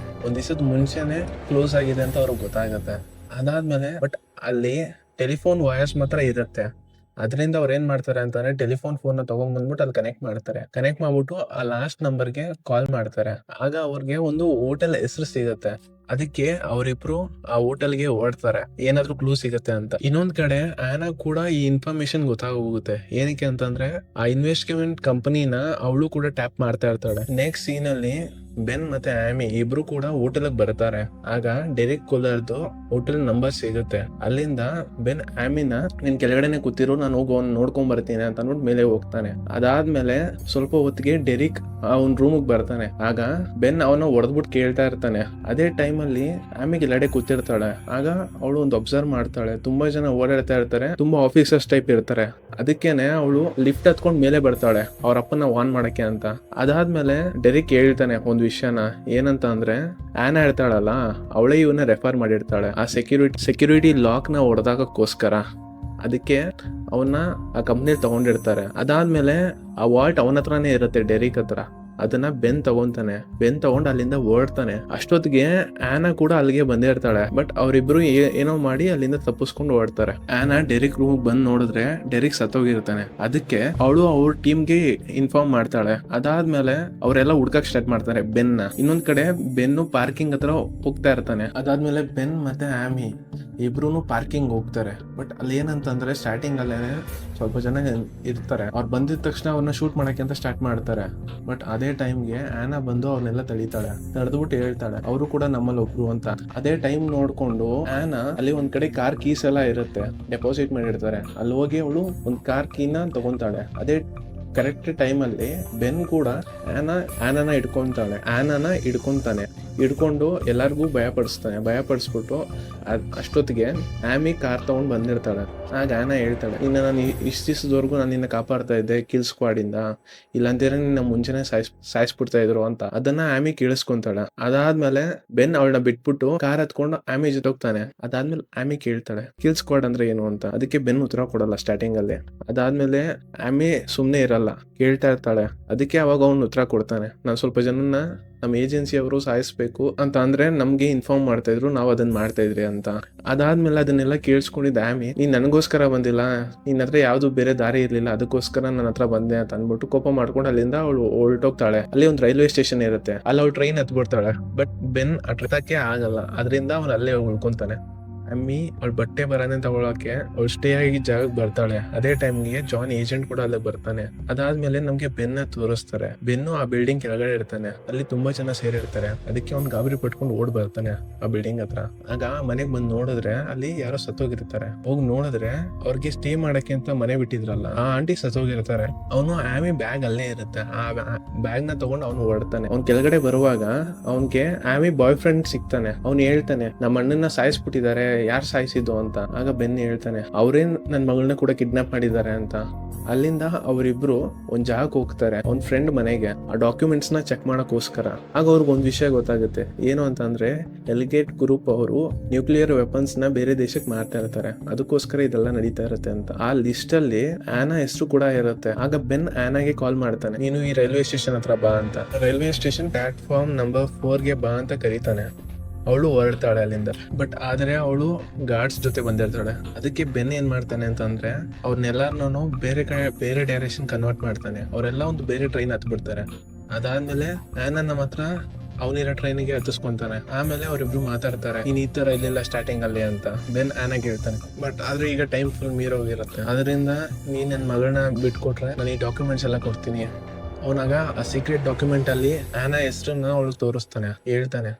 ಒಂದ್ ದಿವಸದ ಮುಂಚೆನೆ ಕ್ಲೋಸ್ ಆಗಿದೆ ಅಂತ ಅವ್ರಿಗೆ ಗೊತ್ತಾಗುತ್ತೆ. ಅದಾದ್ಮೇಲೆ ಬಟ್ ಅಲ್ಲಿ ಟೆಲಿಫೋನ್ ವಾಯರ್ಸ್ ಮಾತ್ರ ಇರುತ್ತೆ. ಅದರಿಂದ ಅವ್ರು ಏನ್ ಮಾಡ್ತಾರೆ ಅಂತಂದ್ರೆ, ಟೆಲಿಫೋನ್ ಫೋನ್ ನ ತಗೊಂಡ್ ಬಂದ್ಬಿಟ್ಟು ಅಲ್ಲಿ ಕನೆಕ್ಟ್ ಮಾಡ್ತಾರೆ. ಕನೆಕ್ಟ್ ಮಾಡ್ಬಿಟ್ಟು ಆ ಲಾಸ್ಟ್ ನಂಬರ್ಗೆ ಕಾಲ್ ಮಾಡ್ತಾರೆ. ಆಗ ಅವ್ರಿಗೆ ಒಂದು ಹೋಟೆಲ್ ಹೆಸರು ಸಿಗುತ್ತೆ. ಅದಕ್ಕೆ ಅವರಿಬ್ರು ಆ ಹೋಟೆಲ್ಗೆ ಓಡ್ತಾರೆ, ಏನಾದ್ರೂ ಕ್ಲೂ ಸಿಗತ್ತೆ ಅಂತ. ಇನ್ನೊಂದ್ ಕಡೆ ಆನಾ ಕೂಡ ಈ ಇನ್ಫಾರ್ಮೇಶನ್ ಗೊತ್ತಾಗೋಗುತ್ತೆ. ಏನಕ್ಕೆ ಅಂತಂದ್ರೆ, ಆ ಇನ್ವೆಸ್ಟ್ಮೆಂಟ್ ಕಂಪನಿನ ಅವಳು ಕೂಡ ಟ್ಯಾಪ್ ಮಾಡ್ತಾ ಇರ್ತಾಳೆ. ನೆಕ್ಸ್ಟ್ ಸೀನ್ ಅಲ್ಲಿ ಬೆನ್ ಮತ್ತೆ ಆಮಿ ಇಬ್ರು ಕೂಡ ಹೋಟೆಲ್ ಬರ್ತಾರೆ. ಆಗ ಡೆರಿಕ್ ಕೊಲರ್ದು ಹೋಟೆಲ್ ನಂಬರ್ ಸಿಗುತ್ತೆ. ಅಲ್ಲಿಂದ ಬೆನ್ ಆಮಿನ, ನಿನ್ ಕೆಳಗಡೆನೆ ಕೂತಿರು, ನಾನು ಹೋಗಿ ಅವ್ನು ನೋಡ್ಕೊಂಡ್ ಬರ್ತೀನಿ ಅಂತ ಅಂದ್ಬಿಟ್ಟು ಮೇಲೆ ಹೋಗ್ತಾನೆ. ಅದಾದ್ಮೇಲೆ ಸ್ವಲ್ಪ ಹೊತ್ತಿಗೆ ಡೆರಿಕ್ ಅವ್ನ ರೂಮ್ಗೆ ಬರ್ತಾನೆ. ಆಗ ಬೆನ್ ಅವನ ಹೊಡೆದ್ಬಿಟ್ಟು ಕೇಳ್ತಾ ಇರ್ತಾನೆ. ಅದೇ ಟೈಮ್ ಅಲ್ಲಿ ಆಮಿಗೆ ಎಲ್ಲೆಡೆ ಕೂತಿರ್ತಾಳೆ. ಆಗ ಅವಳು ಒಂದು ಅಬ್ಸರ್ವ್ ಮಾಡ್ತಾಳೆ, ತುಂಬಾ ಜನ ಓಡಾಡ್ತಾ ಇರ್ತಾರೆ, ತುಂಬಾ ಆಫೀಸರ್ಸ್ ಟೈಪ್ ಇರ್ತಾರೆ. ಅದಕ್ಕೇನೆ ಅವಳು ಲಿಫ್ಟ್ ಹತ್ಕೊಂಡ್ ಮೇಲೆ ಬರ್ತಾಳೆ ಅವ್ರ ಅಪ್ಪನ ವಾನ್ ಮಾಡಕ್ಕೆ ಅಂತ. ಅದಾದ್ಮೇಲೆ ಡೆರಿಕ್ ಹೇಳ್ತಾನೆ ಒಂದ್ ವಿಷಯನ. ಏನಂತ ಅಂದ್ರೆ, ಆನಾ ಹೇಳ್ತಾಳಲ್ಲ, ಅವಳೇ ಇವನ್ನ ರೆಫರ್ ಮಾಡಿರ್ತಾಳೆ ಆ ಸೆಕ್ಯೂರಿಟಿ ಲಾಕ್ ನ ಹೊಡೆದಾಕೋಸ್ಕರ. ಅದಕ್ಕೆ ಅವನ್ನ ಆ ಕಂಪ್ನಿ ತಗೊಂಡಿರ್ತಾರೆ. ಅದಾದ್ಮೇಲೆ ಆ ವಾಲ್ಟ್ ಅವನ ಹತ್ರನೇ ಇರುತ್ತೆ ಡೆರಿಕ್ ಹತ್ರ. ಅದನ್ನ ಬೆನ್ ತಗೊಂಡು ಅಲ್ಲಿಂದ ಓಡ್ತಾನೆ. ಅಷ್ಟೊತ್ತಿಗೆ ಆನಾ ಕೂಡ ಅಲ್ಲಿಗೆ ಬಂದೇ ಇರ್ತಾಳೆ. ಬಟ್ ಅವರಿಬ್ರು ಏನೋ ಮಾಡಿ ಅಲ್ಲಿಂದ ತಪ್ಪಿಸ್ಕೊಂಡು ಓಡ್ತಾರೆ. ಆನಾ ಡೆರಿಕ್ ರೂಮ್ ಬಂದ್ ನೋಡಿದ್ರೆ ಡೆರಿಕ್ ಸತ್ತೋಗಿರ್ತಾನೆ. ಅದಕ್ಕೆ ಅವಳು ಅವ್ರ ಟೀಮ್ಗೆ ಇನ್ಫಾರ್ಮ್ ಮಾಡ್ತಾಳೆ. ಅದಾದ್ಮೇಲೆ ಅವರೆಲ್ಲ ಹುಡ್ಕಕ್ ಸ್ಟಾರ್ಟ್ ಮಾಡ್ತಾರೆ ಬೆನ್ನ. ಇನ್ನೊಂದ್ ಕಡೆ ಬೆನ್ನು ಪಾರ್ಕಿಂಗ್ ಹತ್ರ ಹೋಗ್ತಾ ಇರ್ತಾನೆ. ಅದಾದ್ಮೇಲೆ ಬೆನ್ ಮತ್ತೆ ಆಮಿ ಇಬ್ರು ಪಾರ್ಕಿಂಗ್ ಹೋಗ್ತಾರೆ. ಬಟ್ ಅಲ್ಲಿ ಏನಂತಂದ್ರೆ, ಸ್ಟಾರ್ಟಿಂಗ್ ಅಲ್ಲೇ ಸ್ವಲ್ಪ ಜನ ಇರ್ತಾರೆ. ಅವ್ರು ಬಂದಿದ ತಕ್ಷಣ ಅವ್ರನ್ನ ಶೂಟ್ ಮಾಡಕ್ಕೆ ಅಂತ ಸ್ಟಾರ್ಟ್ ಮಾಡ್ತಾರೆ. ಬಟ್ ಅದೇ ಟೈಮ್ಗೆ ಆನಾ ಬಂದು ಅವ್ರನ್ನೆಲ್ಲ ತಡೆದ್ಬಿಟ್ಟು ಹೇಳ್ತಾಳೆ, ಅವರು ಕೂಡ ನಮ್ಮಲ್ಲಿ ಒಬ್ರು ಅಂತ. ಅದೇ ಟೈಮ್ ನೋಡ್ಕೊಂಡು ಆನಾ ಅಲ್ಲಿ ಒಂದ್ ಕಡೆ ಕಾರ್ ಕೀಸ್ ಎಲ್ಲ ಇರುತ್ತೆ, ಡೆಪಾಸಿಟ್ ಮಾಡಿರ್ತಾರೆ. ಅಲ್ಲಿ ಹೋಗಿ ಅವಳು ಒಂದ್ ಕಾರ್ ಕೀನ ತಗೊಂತಾಳೆ. ಅದೇ ಕರೆಕ್ಟ್ ಟೈಮ್ ಅಲ್ಲಿ ಬೆನ್ ಕೂಡ ಆನಾನ ಹಿಡ್ಕೊಂತಾನೆ. ಹಿಡ್ಕೊಂಡು ಎಲ್ಲರಿಗೂ ಭಯಪಡಿಸ್ಬಿಟ್ಟು ಅಷ್ಟೊತ್ತಿಗೆ ಆಮಿ ಕಾರ್ ತಗೊಂಡ್ ಬಂದಿರ್ತಾಳೆ. ಆಗ ಆನಾ ಹೇಳ್ತಾಳೆ, ಇನ್ನ ನಾನು ಇಷ್ಟ ದಿವಸದವರೆಗೂ ನಾನು ನಿನ್ನ ಕಾಪಾಡ್ತಾ ಇದ್ದೆ ಕಿಲ್ ಸ್ಕ್ವಾಡ್ ಇಂದ, ಇಲ್ಲಾಂತೀರ ನಿನ್ನ ಮುಂಚೆನೆ ಸಾಯಿಸ್ಬಿಡ್ತಾ ಇದ್ರು ಅಂತ. ಅದನ್ನ ಆಮಿ ಕೇಳಿಸ್ಕೊಂತಾಳೆ. ಅದಾದ್ಮೇಲೆ ಬೆನ್ ಅವಳನ್ನ ಬಿಟ್ಬಿಟ್ಟು ಕಾರ್ ಹತ್ಕೊಂಡು ಆಮಿ ಜೊತೆ ಹೋಗ್ತಾನೆ. ಅದಾದ್ಮೇಲೆ ಆಮಿ ಕೇಳ್ತಾಳೆ, ಕಿಲ್ ಸ್ಕ್ವಾಡ್ ಅಂದ್ರೆ ಏನು ಅಂತ. ಅದಕ್ಕೆ ಬೆನ್ ಉತ್ತರ ಕೊಡಲ್ಲ ಸ್ಟಾರ್ಟಿಂಗ್ ಅಲ್ಲಿ. ಅದಾದ್ಮೇಲೆ ಆಮಿ ಸುಮ್ನೆ ಇರಲ್ಲ, ಕೇಳ್ತಾ ಇರ್ತಾಳೆ. ಅದಕ್ಕೆ ಅವಾಗ ಅವ್ನು ಉತ್ತರ ಕೊಡ್ತಾನೆ, ನಾನು ಸ್ವಲ್ಪ ಜನನ ನಮ್ಮ ಏಜೆನ್ಸಿ ಅವರು ಸಾಯಿಸ್ಬೇಕು ಅಂತ ಅಂದ್ರೆ ನಮ್ಗೆ ಇನ್ಫಾರ್ಮ್ ಮಾಡ್ತಾ ಇದ್ರು, ನಾವು ಅದನ್ನ ಮಾಡ್ತಾ ಇದ್ರಿ ಅಂತ. ಅದಾದ್ಮೇಲೆ ಅದನ್ನೆಲ್ಲ ಕೇಳಿಸ್ಕೊಂಡಿದ್ದ ಆಮಿ, ನೀನ್ ನನಗೋಸ್ಕರ ಬಂದಿಲ್ಲ, ನಿನ್ನ ಹತ್ರ ಯಾವ್ದು ಬೇರೆ ದಾರಿ ಇರ್ಲಿಲ್ಲ, ಅದಕ್ಕೋಸ್ಕರ ನನ್ನ ಹತ್ರ ಬಂದೆ ಅಂತ ಅನ್ಬಿಟ್ಟು ಕೋಪ ಮಾಡ್ಕೊಂಡು ಅಲ್ಲಿಂದ ಅವಳು ಹೊರಟೋಗ್ತಾಳೆ. ಅಲ್ಲಿ ಒಂದು ರೈಲ್ವೆ ಸ್ಟೇಷನ್ ಇರುತ್ತೆ, ಅಲ್ಲಿ ಅವಳು ಟ್ರೈನ್ ಹತ್ಬಿಡ್ತಾಳೆ. ಬಟ್ ಬೆನ್ ಹತ್ತಕ್ಕೆ ಆಗಲ್ಲ, ಅದರಿಂದ ಅವ್ನು ಅಲ್ಲೇ ಉಳ್ಕೊಂತಾನೆ. ಅಮ್ಮಿ ಅವಳ ಬಟ್ಟೆ ಬರನೆ ತಗೊಳಕ್ಕೆ ಅವಳು ಸ್ಟೇ ಆಗಿ ಜಾಗಕ್ಕೆ ಬರ್ತಾಳೆ. ಅದೇ ಟೈಮ್ಗೆ ಜಾನ್ ಏಜೆಂಟ್ ಕೂಡ ಅಲ್ಲಿಗೆ ಬರ್ತಾನೆ. ಅದಾದ್ಮೇಲೆ ನಮ್ಗೆ ಬೆನ್ನ ತೋರಿಸ್ತಾರೆ. ಬೆನ್ನು ಆ ಬಿಲ್ಡಿಂಗ್ ಕೆಳಗಡೆ ಇರ್ತಾನೆ. ಅಲ್ಲಿ ತುಂಬಾ ಜನ ಸೇರಿರ್ತಾರೆ. ಅದಕ್ಕೆ ಅವ್ನ್ ಗಾಬರಿ ಪಟ್ಕೊಂಡು ಓಡ್ ಬರ್ತಾನೆ ಆ ಬಿಲ್ಡಿಂಗ್ ಹತ್ರ. ಆಗ ಮನೆಗ್ ಬಂದ್ ನೋಡಿದ್ರೆ ಅಲ್ಲಿ ಯಾರೋ ಸತ್ತೋಗಿರ್ತಾರೆ. ಹೋಗಿ ನೋಡಿದ್ರೆ ಅವ್ರಿಗೆ ಸ್ಟೇ ಮಾಡಕ್ಕೆ ಅಂತ ಮನೆ ಬಿಟ್ಟಿದ್ರಲ್ಲ ಆ ಆಂಟಿ ಸತ್ತೋಗಿರ್ತಾರೆ. ಅವನು ಆಮಿ ಬ್ಯಾಗ್ ಅಲ್ಲೇ ಇರುತ್ತೆ. ಆ ಬ್ಯಾಗ್ ನ ತಗೊಂಡು ಅವನು ಹೊರಡ್ತಾನೆ. ಅವ್ನ್ ಕೆಳಗಡೆ ಬರುವಾಗ ಅವನ್ಗೆ ಆಮಿ ಬಾಯ್ ಫ್ರೆಂಡ್ ಸಿಗ್ತಾನೆ. ಅವ್ನು ಹೇಳ್ತಾನೆ ನಮ್ಮ ಅಣ್ಣನ ಸಾಯಿಸ್ಬಿಟ್ಟಿದ್ದಾರೆ, ಯಾರು ಸಾಯಿಸಿದ್ದು ಅಂತ. ಆಗ ಬೆನ್ ಹೇಳ್ತಾನೆ ಅವ್ರೇನ್ ನನ್ ಮಗಳನ್ನ ಕೂಡ ಕಿಡ್ನಾಪ್ ಮಾಡಿದ್ದಾರೆ ಅಂತ. ಅಲ್ಲಿಂದ ಅವರಿಬ್ರು ಒಂದ್ ಜಾಗಕ್ಕೆ ಹೋಗ್ತಾರೆ ಅವ್ನ್ ಫ್ರೆಂಡ್ ಮನೆಗೆ, ಆ ಡಾಕ್ಯುಮೆಂಟ್ಸ್ ನ ಚೆಕ್ ಮಾಡಕ್ಕೋಸ್ಕರ. ಆಗ ಅವ್ರಿಗೆ ಒಂದ್ ವಿಷಯ ಗೊತ್ತಾಗುತ್ತೆ. ಏನು ಅಂತಂದ್ರೆ ಎಲ್ಗೇಟ್ ಗ್ರೂಪ್ ಅವರು ನ್ಯೂಕ್ಲಿಯರ್ ವೆಪನ್ಸ್ ನ ಬೇರೆ ದೇಶಕ್ಕೆ ಮಾರ್ತಾ ಇರ್ತಾರೆ, ಅದಕ್ಕೋಸ್ಕರ ಇದೆಲ್ಲ ನಡೀತಾ ಇರುತ್ತೆ ಅಂತ. ಆ ಲಿಸ್ಟ್ ಅಲ್ಲಿ ಆನಾ ಹೆಸರು ಕೂಡ ಇರುತ್ತೆ. ಆಗ ಬೆನ್ ಆನಾಗೆ ಕಾಲ್ ಮಾಡ್ತಾನೆ, ನೀನು ಈ ರೈಲ್ವೆ ಸ್ಟೇಷನ್ ಹತ್ರ ಬಾ ಅಂತ. ರೈಲ್ವೆ ಸ್ಟೇಷನ್ ಪ್ಲಾಟ್ಫಾರ್ಮ್ ನಂಬರ್ 4 ಗೆ ಬಾ ಅಂತ ಕರೀತಾನೆ. ಅವಳು ಹೊರಡ್ತಾಳೆ ಅಲ್ಲಿಂದ. ಬಟ್ ಆದ್ರೆ ಅವಳು ಗಾರ್ಡ್ಸ್ ಜೊತೆ ಬಂದಿರ್ತಾಳೆ. ಅದಕ್ಕೆ ಬೆನ್ ಏನ್ ಮಾಡ್ತಾನೆ ಅಂತಂದ್ರೆ ಅವ್ರನ್ನೆಲ್ಲಾರನು ಬೇರೆ ಡೈರೆಕ್ಷನ್ ಕನ್ವರ್ಟ್ ಮಾಡ್ತಾನೆ. ಅವರೆಲ್ಲ ಒಂದು ಬೇರೆ ಟ್ರೈನ್ ಹತ್ಬಿಡ್ತಾರೆ. ಅದಾದ್ಮೇಲೆ ಆನನ್ನ ಮಾತ್ರ ಅವನಿರೋ ಟ್ರೈನಿಗೆ ಹತ್ತಿಸ್ಕೊಂತಾನೆ. ಆಮೇಲೆ ಅವರಿಬ್ರು ಮಾತಾಡ್ತಾರೆ, ನೀನ್ ಈ ತರ ಇಲ್ಲಿಲ್ಲ ಸ್ಟಾರ್ಟಿಂಗ್ ಅಲ್ಲಿ ಅಂತ ಬೆನ್ ಆನಾಗ್ ಹೇಳ್ತಾನೆ. ಬಟ್ ಆದ್ರೆ ಈಗ ಟೈಮ್ ಫುಲ್ ಮೀರೋಗಿರುತ್ತೆ. ಅದರಿಂದ ನೀನ್ ನನ್ ಮಗಳನ್ನ ಬಿಟ್ಕೊಟ್ರೆ ನಾನು ಈ ಡಾಕ್ಯುಮೆಂಟ್ಸ್ ಎಲ್ಲ ಕೊಡ್ತೀನಿ. ಅವನಾಗ ಆ ಸೀಕ್ರೆಟ್ ಡಾಕ್ಯುಮೆಂಟ್ ಅಲ್ಲಿ ಆನಾ ಹೆಸರನ್ನ ಅವಳು ತೋರಿಸ್ತಾನೆ. ಹೇಳ್ತಾನೆ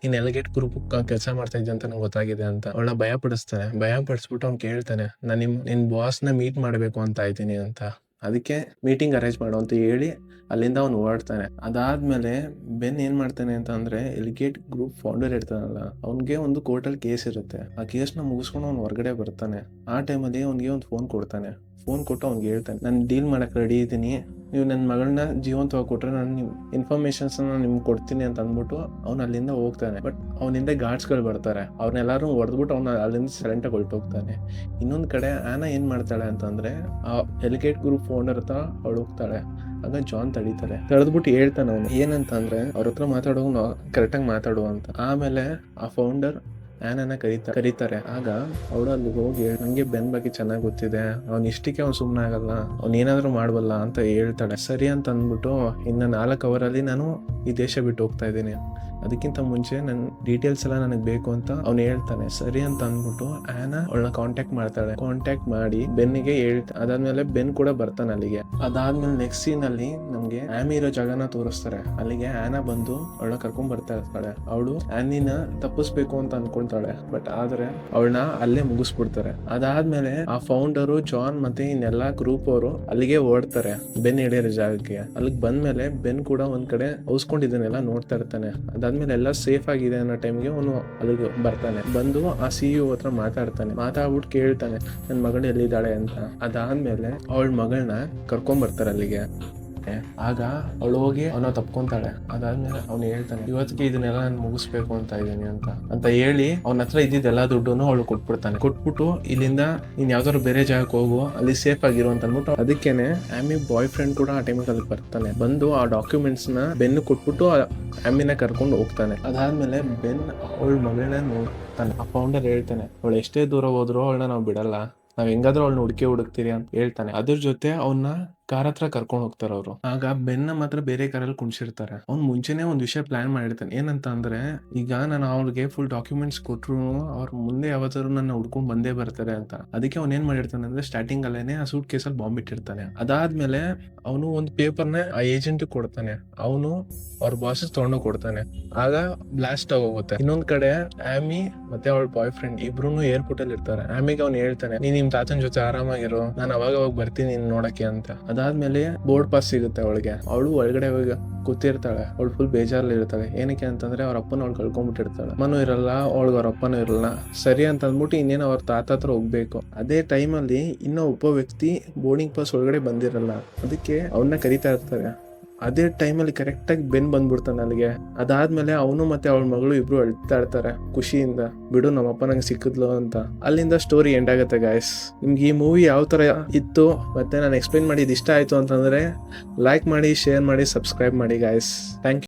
ನೀನ್ ಎಲ್ಗೇಟ್ ಗ್ರೂಪ್ ಕೆಲಸ ಮಾಡ್ತಾ ಇದ್ದೆ ಅಂತ ನಂಗೆ ಗೊತ್ತಾಗಿದೆ ಅಂತ. ಅವಳನ್ನ ಭಯ ಪಡಿಸ್ಬಿಟ್ಟು ಅವ್ನು ಕೇಳ್ತಾನೆ, ನಾನು ನಿನ್ ಬಾಸ್ ನ ಮೀಟ್ ಮಾಡ್ಬೇಕು ಅಂತ ಇದ್ದೀನಿ ಅಂತ. ಅದಕ್ಕೆ ಮೀಟಿಂಗ್ ಅರೇಂಜ್ ಮಾಡು ಅಂತ ಹೇಳಿ ಅಲ್ಲಿಂದ ಅವ್ನು ಹೊರಡ್ತಾನೆ. ಅದಾದ್ಮೇಲೆ ಬೆನ್ ಏನ್ ಮಾಡ್ತಾನೆ ಅಂತ ಅಂದ್ರೆ ಎಲ್ಗೇಟ್ ಗ್ರೂಪ್ ಫೌಂಡರ್ ಇರ್ತಾನಲ್ಲ, ಅವ್ನ್ಗೆ ಒಂದು ಕೋರ್ಟಲ್ಲಿ ಕೇಸ್ ಇರುತ್ತೆ. ಆ ಕೇಸ್ನ ಮುಗಿಸ್ಕೊಂಡು ಅವ್ನು ಹೊರಗಡೆ ಬರ್ತಾನೆ. ಆ ಟೈಮಲ್ಲಿ ಅವ್ನಿಗೆ ಒಂದು ಫೋನ್ ಕೊಡ್ತಾನೆ. ಫೋನ್ ಕೊಟ್ಟು ಅವ್ನಿಗೆ ಹೇಳ್ತಾನೆ, ನಾನು ಡೀಲ್ ಮಾಡಕ್ ರೆಡಿ ಇದ್ದೀನಿ, ನೀವು ನನ್ನ ಮಗಳನ್ನ ಜೀವಂತವಾಗಿ ಕೊಟ್ರೆ ನಾನು ನಿಮ್ ಇನ್ಫಾರ್ಮೇಶನ್ಸ್ ನಿಮ್ಗೆ ಕೊಡ್ತೀನಿ ಅಂತ ಅಂದ್ಬಿಟ್ಟು ಅವ್ನು ಅಲ್ಲಿಂದ ಹೋಗ್ತಾನೆ. ಬಟ್ ಅವನಿಂದ ಗಾರ್ಡ್ಸ್ಗಳು ಬರ್ತಾರೆ. ಅವ್ರನ್ನೆಲ್ಲರೂ ಹೊಡೆದ್ಬಿಟ್ಟು ಅವ್ನ ಅಲ್ಲಿಂದ ಸೈಲೆಂಟಾಗಿ ಹೊರಟೋಗ್ತಾನೆ. ಇನ್ನೊಂದ್ ಕಡೆ ಆನಾ ಏನ್ ಮಾಡ್ತಾಳೆ ಅಂತಂದ್ರೆ ಆ ಎಲ್ಗೇಟ್ ಗ್ರೂಪ್ ಫೌಂಡರ್ ಹತ್ರ ಅವಳು ಹೋಗ್ತಾಳೆ. ಆಗ ಜಾನ್ ತಡೆದ್ಬಿಟ್ಟು ಹೇಳ್ತಾನೆ ಅವನು ಏನಂತ ಅಂದ್ರೆ ಅವ್ರ ಹತ್ರ ಮಾತಾಡೋ ಕರೆಕ್ಟಾಗಿ ಮಾತಾಡುವ ಅಂತ. ಆಮೇಲೆ ಆ ಫೌಂಡರ್ ಆನನ್ನ ಕರೀತಾರೆ. ಆಗ ಅವಳು ಅಲ್ಲಿಗೆ ಹೋಗಿ ನಂಗೆ ಬೆನ್ ಬಗ್ಗೆ ಚೆನ್ನಾಗಿ ಗೊತ್ತಿದೆ, ಅವ್ನು ಇಷ್ಟಕ್ಕೆ ಅವ್ನು ಸುಮ್ಮನೆ ಆಗಲ್ಲ, ಅವ್ನು ಏನಾದ್ರು ಮಾಡ್ಬಲ್ಲ ಅಂತ ಹೇಳ್ತಾಳೆ. ಸರಿ ಅಂತ ಅಂದ್ಬಿಟ್ಟು ಇನ್ನು 4 ಅವರಲ್ಲಿ ನಾನು ಈ ದೇಶ ಬಿಟ್ಟು ಹೋಗ್ತಾ ಇದ್ದೀನಿ, ಅದಕ್ಕಿಂತ ಮುಂಚೆ ನನ್ನ ಡೀಟೇಲ್ಸ್ ಎಲ್ಲ ನನಗೆ ಬೇಕು ಅಂತ ಅವ್ನು ಹೇಳ್ತಾನೆ. ಸರಿ ಅಂತ ಅಂದ್ಬಿಟ್ಟು ಆನಾ ಅವಳನ್ನ ಕಾಂಟ್ಯಾಕ್ಟ್ ಮಾಡಿ ಬೆನ್ನಿಗೆ ಹೇಳ್ತಾನೆ. ಅದಾದ್ಮೇಲೆ ಬೆನ್ ಕೂಡ ಬರ್ತಾನೆ ಅಲ್ಲಿಗೆ. ಅದಾದ್ಮೇಲೆ ನೆಕ್ಸ್ಟ್ ಸೀನ್ ಅಲ್ಲಿ ನಮ್ಗೆ ಆಮಿ ಇರೋ ಜಾಗನ ತೋರಿಸ್ತಾರೆ. ಅಲ್ಲಿಗೆ ಆನಾ ಬಂದು ಅವಳನ್ನ ಕರ್ಕೊಂಡ್ ಬರ್ತಾ ಇರ್ತಾಳೆ. ಅವಳು ಆನಿನ ತಪ್ಪಿಸ್ಬೇಕು ಅಂತ ಅನ್ಕೊಳ್ತಾಳೆ. ಬಟ್ ಆದ್ರೆ ಅವಳನ್ನ ಅಲ್ಲೇ ಮುಗಿಸ್ಬಿಡ್ತಾರೆ. ಅದಾದ್ಮೇಲೆ ಆ ಫೌಂಡರು ಜಾನ್ ಮತ್ತೆ ಇನ್ನೆಲ್ಲಾ ಗ್ರೂಪ್ ಅವರು ಅಲ್ಲಿಗೆ ಓಡ್ತಾರೆ ಬೆನ್ ಹೇಳಿರೋ ಜಾಗಕ್ಕೆ. ಅಲ್ಲಿಗೆ ಬಂದ್ಮೇಲೆ ಬೆನ್ ಕೂಡ ಒಂದ್ ಕಡೆ ಔಸ್ಕೊಂಡಿದ್ದಾನೆಲ್ಲ ನೋಡ್ತಾ ಇರ್ತಾನೆ. ಅದಾದ್ಮೇಲೆ ಎಲ್ಲ ಸೇಫ್ ಆಗಿದೆ ಅನ್ನೋ ಟೈಮ್ಗೆ ಅವನು ಅಲ್ಲಿಗೆ ಬರ್ತಾನೆ. ಬಂದು ಆ CEO ಹತ್ರ ಮಾತಾಡ್ಬಿಟ್ಟು ಕೇಳ್ತಾನೆ ನನ್ನ ಮಗಳು ಎಲ್ಲಿದ್ದಾಳೆ ಅಂತ. ಅದಾದ್ಮೇಲೆ ಅವಳ ಮಗಳನ್ನ ಕರ್ಕೊಂಡ್ ಬರ್ತಾರೆ ಅಲ್ಲಿಗೆ. ಆಗ ಅವಳು ಹೋಗಿ ಅವನ ತಪ್ಕೊಂತಾಳೆ. ಅದಾದ್ಮೇಲೆ ಅವ್ನು ಹೇಳ್ತಾನೆ ಇವತ್ತಿಗೆ ಇದನ್ನೆಲ್ಲ ನಾನು ಮುಗಿಸ್ಬೇಕು ಅಂತ ಇದ್ದೀನಿ ಅಂತ ಹೇಳಿ ಅವನ ಹತ್ರ ಇದ್ದಿದ್ದೆಲ್ಲ ದುಡ್ಡನ್ನು ಅವಳು ಕೊಟ್ಬಿಟ್ಟು ಇಲ್ಲಿಂದ ನೀನ್ ಯಾವ್ದಾದ್ರು ಬೇರೆ ಜಾಗಕ್ಕೆ ಹೋಗು, ಅಲ್ಲಿ ಸೇಫ್ ಆಗಿರು ಅಂತ ಅಂದ್ಬಿಟ್ಟು. ಅದಕ್ಕೇನೆ ಆಮಿ ಬಾಯ್ ಫ್ರೆಂಡ್ ಕೂಡ ಆ ಟೈಮಿಗೆ ಅಲ್ಲಿ ಬರ್ತಾನೆ. ಬಂದು ಆ ಡಾಕ್ಯುಮೆಂಟ್ಸ್ ನ ಬೆನ್ ಕೊಟ್ಬಿಟ್ಟು ಆಮಿನ ಕರ್ಕೊಂಡು ಹೋಗ್ತಾನೆ. ಅದಾದ್ಮೇಲೆ ಬೆನ್ ಅವಳ ಮಗಳನ್ನ ನೋಡ್ತಾನೆ. ಆ ಫೌಂಡರ್ ಹೇಳ್ತಾನೆ ಅವಳು ಎಷ್ಟೇ ದೂರ ಹೋದ್ರು ಅವಳನ್ನ ನಾವು ಬಿಡಲ್ಲ, ನಾವ್ ಹೆಂಗಾದ್ರೂ ಅವಳನ್ನ ಹುಡುಕ್ತೀರಿ ಅಂತ ಹೇಳ್ತಾನೆ. ಅದ್ರ ಜೊತೆ ಅವನ್ನ ಕಾರ್ ಹತ್ರ ಕರ್ಕೊಂಡು ಹೋಗ್ತಾರೆ ಅವರು. ಆಗ ಬೆನ್ನ ಮಾತ್ರ ಬೇರೆ ಕಾರಲ್ಲಿ ಕುಣಿಸಿರ್ತಾರೆ. ಅವ್ನು ಮುಂಚೆನೆ ಒಂದ್ ವಿಷಯ ಪ್ಲಾನ್ ಮಾಡಿರ್ತಾನೆ. ಏನಂತ ಅಂದ್ರೆ ಈಗ ನಾನು ಅವ್ರಿಗೆ ಫುಲ್ ಡಾಕ್ಯುಮೆಂಟ್ಸ್ ಕೊಟ್ರು ಅವ್ರ ಮುಂದೆ ಯಾವತ್ತಾದ್ರು ನನ್ನ ಹುಡ್ಕೊಂಡ್ ಬಂದೇ ಬರ್ತಾರೆ ಅಂತ. ಅದಕ್ಕೆ ಅವ್ನು ಏನ್ ಮಾಡಿರ್ತಾನೆ ಅಂದ್ರೆ ಸ್ಟಾರ್ಟಿಂಗ್ ಅಲ್ಲೇನೆ ಆ ಸೂಟ್ ಕೇಸಲ್ಲಿ ಬಾಂಬ್ ಇಟ್ಟಿರ್ತಾನೆ. ಅದಾದ್ಮೇಲೆ ಅವನು ಒಂದು ಪೇಪರ್ನ ಆ ಏಜೆಂಟ್ ಕೊಡ್ತಾನೆ. ಅವನು ಅವ್ರ ಬಾಸಸ್ ತಗೊಂಡು ಕೊಡ್ತಾನೆ. ಆಗ ಬ್ಲಾಸ್ಟ್ ಆಗೋಗುತ್ತೆ. ಇನ್ನೊಂದ್ ಕಡೆ ಆಮಿ ಮತ್ತೆ ಅವಳ ಬಾಯ್ ಫ್ರೆಂಡ್ ಇಬ್ರು ಏರ್ಪೋರ್ಟ್ ಅಲ್ಲಿ ಇರ್ತಾರೆ. ಆಮಿಗೆ ಅವ್ನು ಹೇಳ್ತಾನೆ ನೀನ್ ನಿಮ್ ತಾತನ ಜೊತೆ ಆರಾಮಾಗಿರು, ನಾನು ಅವಾಗ ಬರ್ತೀನಿ ನೋಡಕ್ಕೆ ಅಂತ. ಅದಾದ್ಮೇಲೆ ಬೋರ್ಡ್ ಪಾಸ್ ಸಿಗುತ್ತೆ ಅವಳಿಗೆ. ಅವಳು ಒಳಗಡೆ ಹೋಗಿ ಕೂತಿರ್ತಾಳೆ. ಅವಳು ಫುಲ್ ಬೇಜಾರಲ್ಲಿ ಇರ್ತಾಳೆ. ಏನಕ್ಕೆ ಅಂತಂದ್ರೆ ಅವ್ರ ಅಪ್ಪನ ಅವಳು ಕಳ್ಕೊಂಡ್ಬಿಟ್ಟಿರ್ತಾಳೆ. ಅಮ್ಮನೂ ಇರಲ್ಲ, ಅವಳಿಗೆ ಅವ್ರ ಅಪ್ಪನೂ ಇರಲ್ಲ. ಸರಿ ಅಂತ ಅಂದ್ಬಿಟ್ಟು ಇನ್ನೇನು ಅವ್ರ ತಾತ ಹತ್ರ ಹೋಗ್ಬೇಕು. ಅದೇ ಟೈಮಲ್ಲಿ ಇನ್ನೂ ಒಬ್ಬ ವ್ಯಕ್ತಿ ಬೋರ್ಡಿಂಗ್ ಪಾಸ್ ಒಳಗಡೆ ಬಂದಿರಲ್ಲ. ಅದಕ್ಕೆ ಅವನ್ನ ಕರೀತಾ ಇರ್ತಾರೆ. ಅದೇ ಟೈಮಲ್ಲಿ ಕರೆಕ್ಟಾಗಿ ಬೆನ್ ಬಂದ್ಬಿಡ್ತಾನೆ ಅಲ್ಲಿಗೆ. ಅದಾದ್ಮೇಲೆ ಅವನು ಮತ್ತೆ ಅವಳ ಮಗಳು ಇಬ್ರು ಅಳ್ತಾ ಇರ್ತಾರೆ ಖುಷಿಯಿಂದ, ಬಿಡು ನಮ್ಮಪ್ಪ ನಂಗೆ ಸಿಕ್ಕಿದ್ಲು ಅಂತ. ಅಲ್ಲಿಂದ ಸ್ಟೋರಿ ಎಂಡ್ ಆಗುತ್ತೆ ಗಾಯ್ಸ್. ನಿಮ್ಗೆ ಈ ಮೂವಿ ಯಾವ ತರ ಇತ್ತು ಮತ್ತೆ ನಾನು ಎಕ್ಸ್ಪ್ಲೈನ್ ಮಾಡಿದ್ದು ಇಷ್ಟ ಆಯ್ತು ಅಂತಂದ್ರೆ ಲೈಕ್ ಮಾಡಿ, ಶೇರ್ ಮಾಡಿ, ಸಬ್ಸ್ಕ್ರೈಬ್ ಮಾಡಿ ಗಾಯ್ಸ್. Thank you.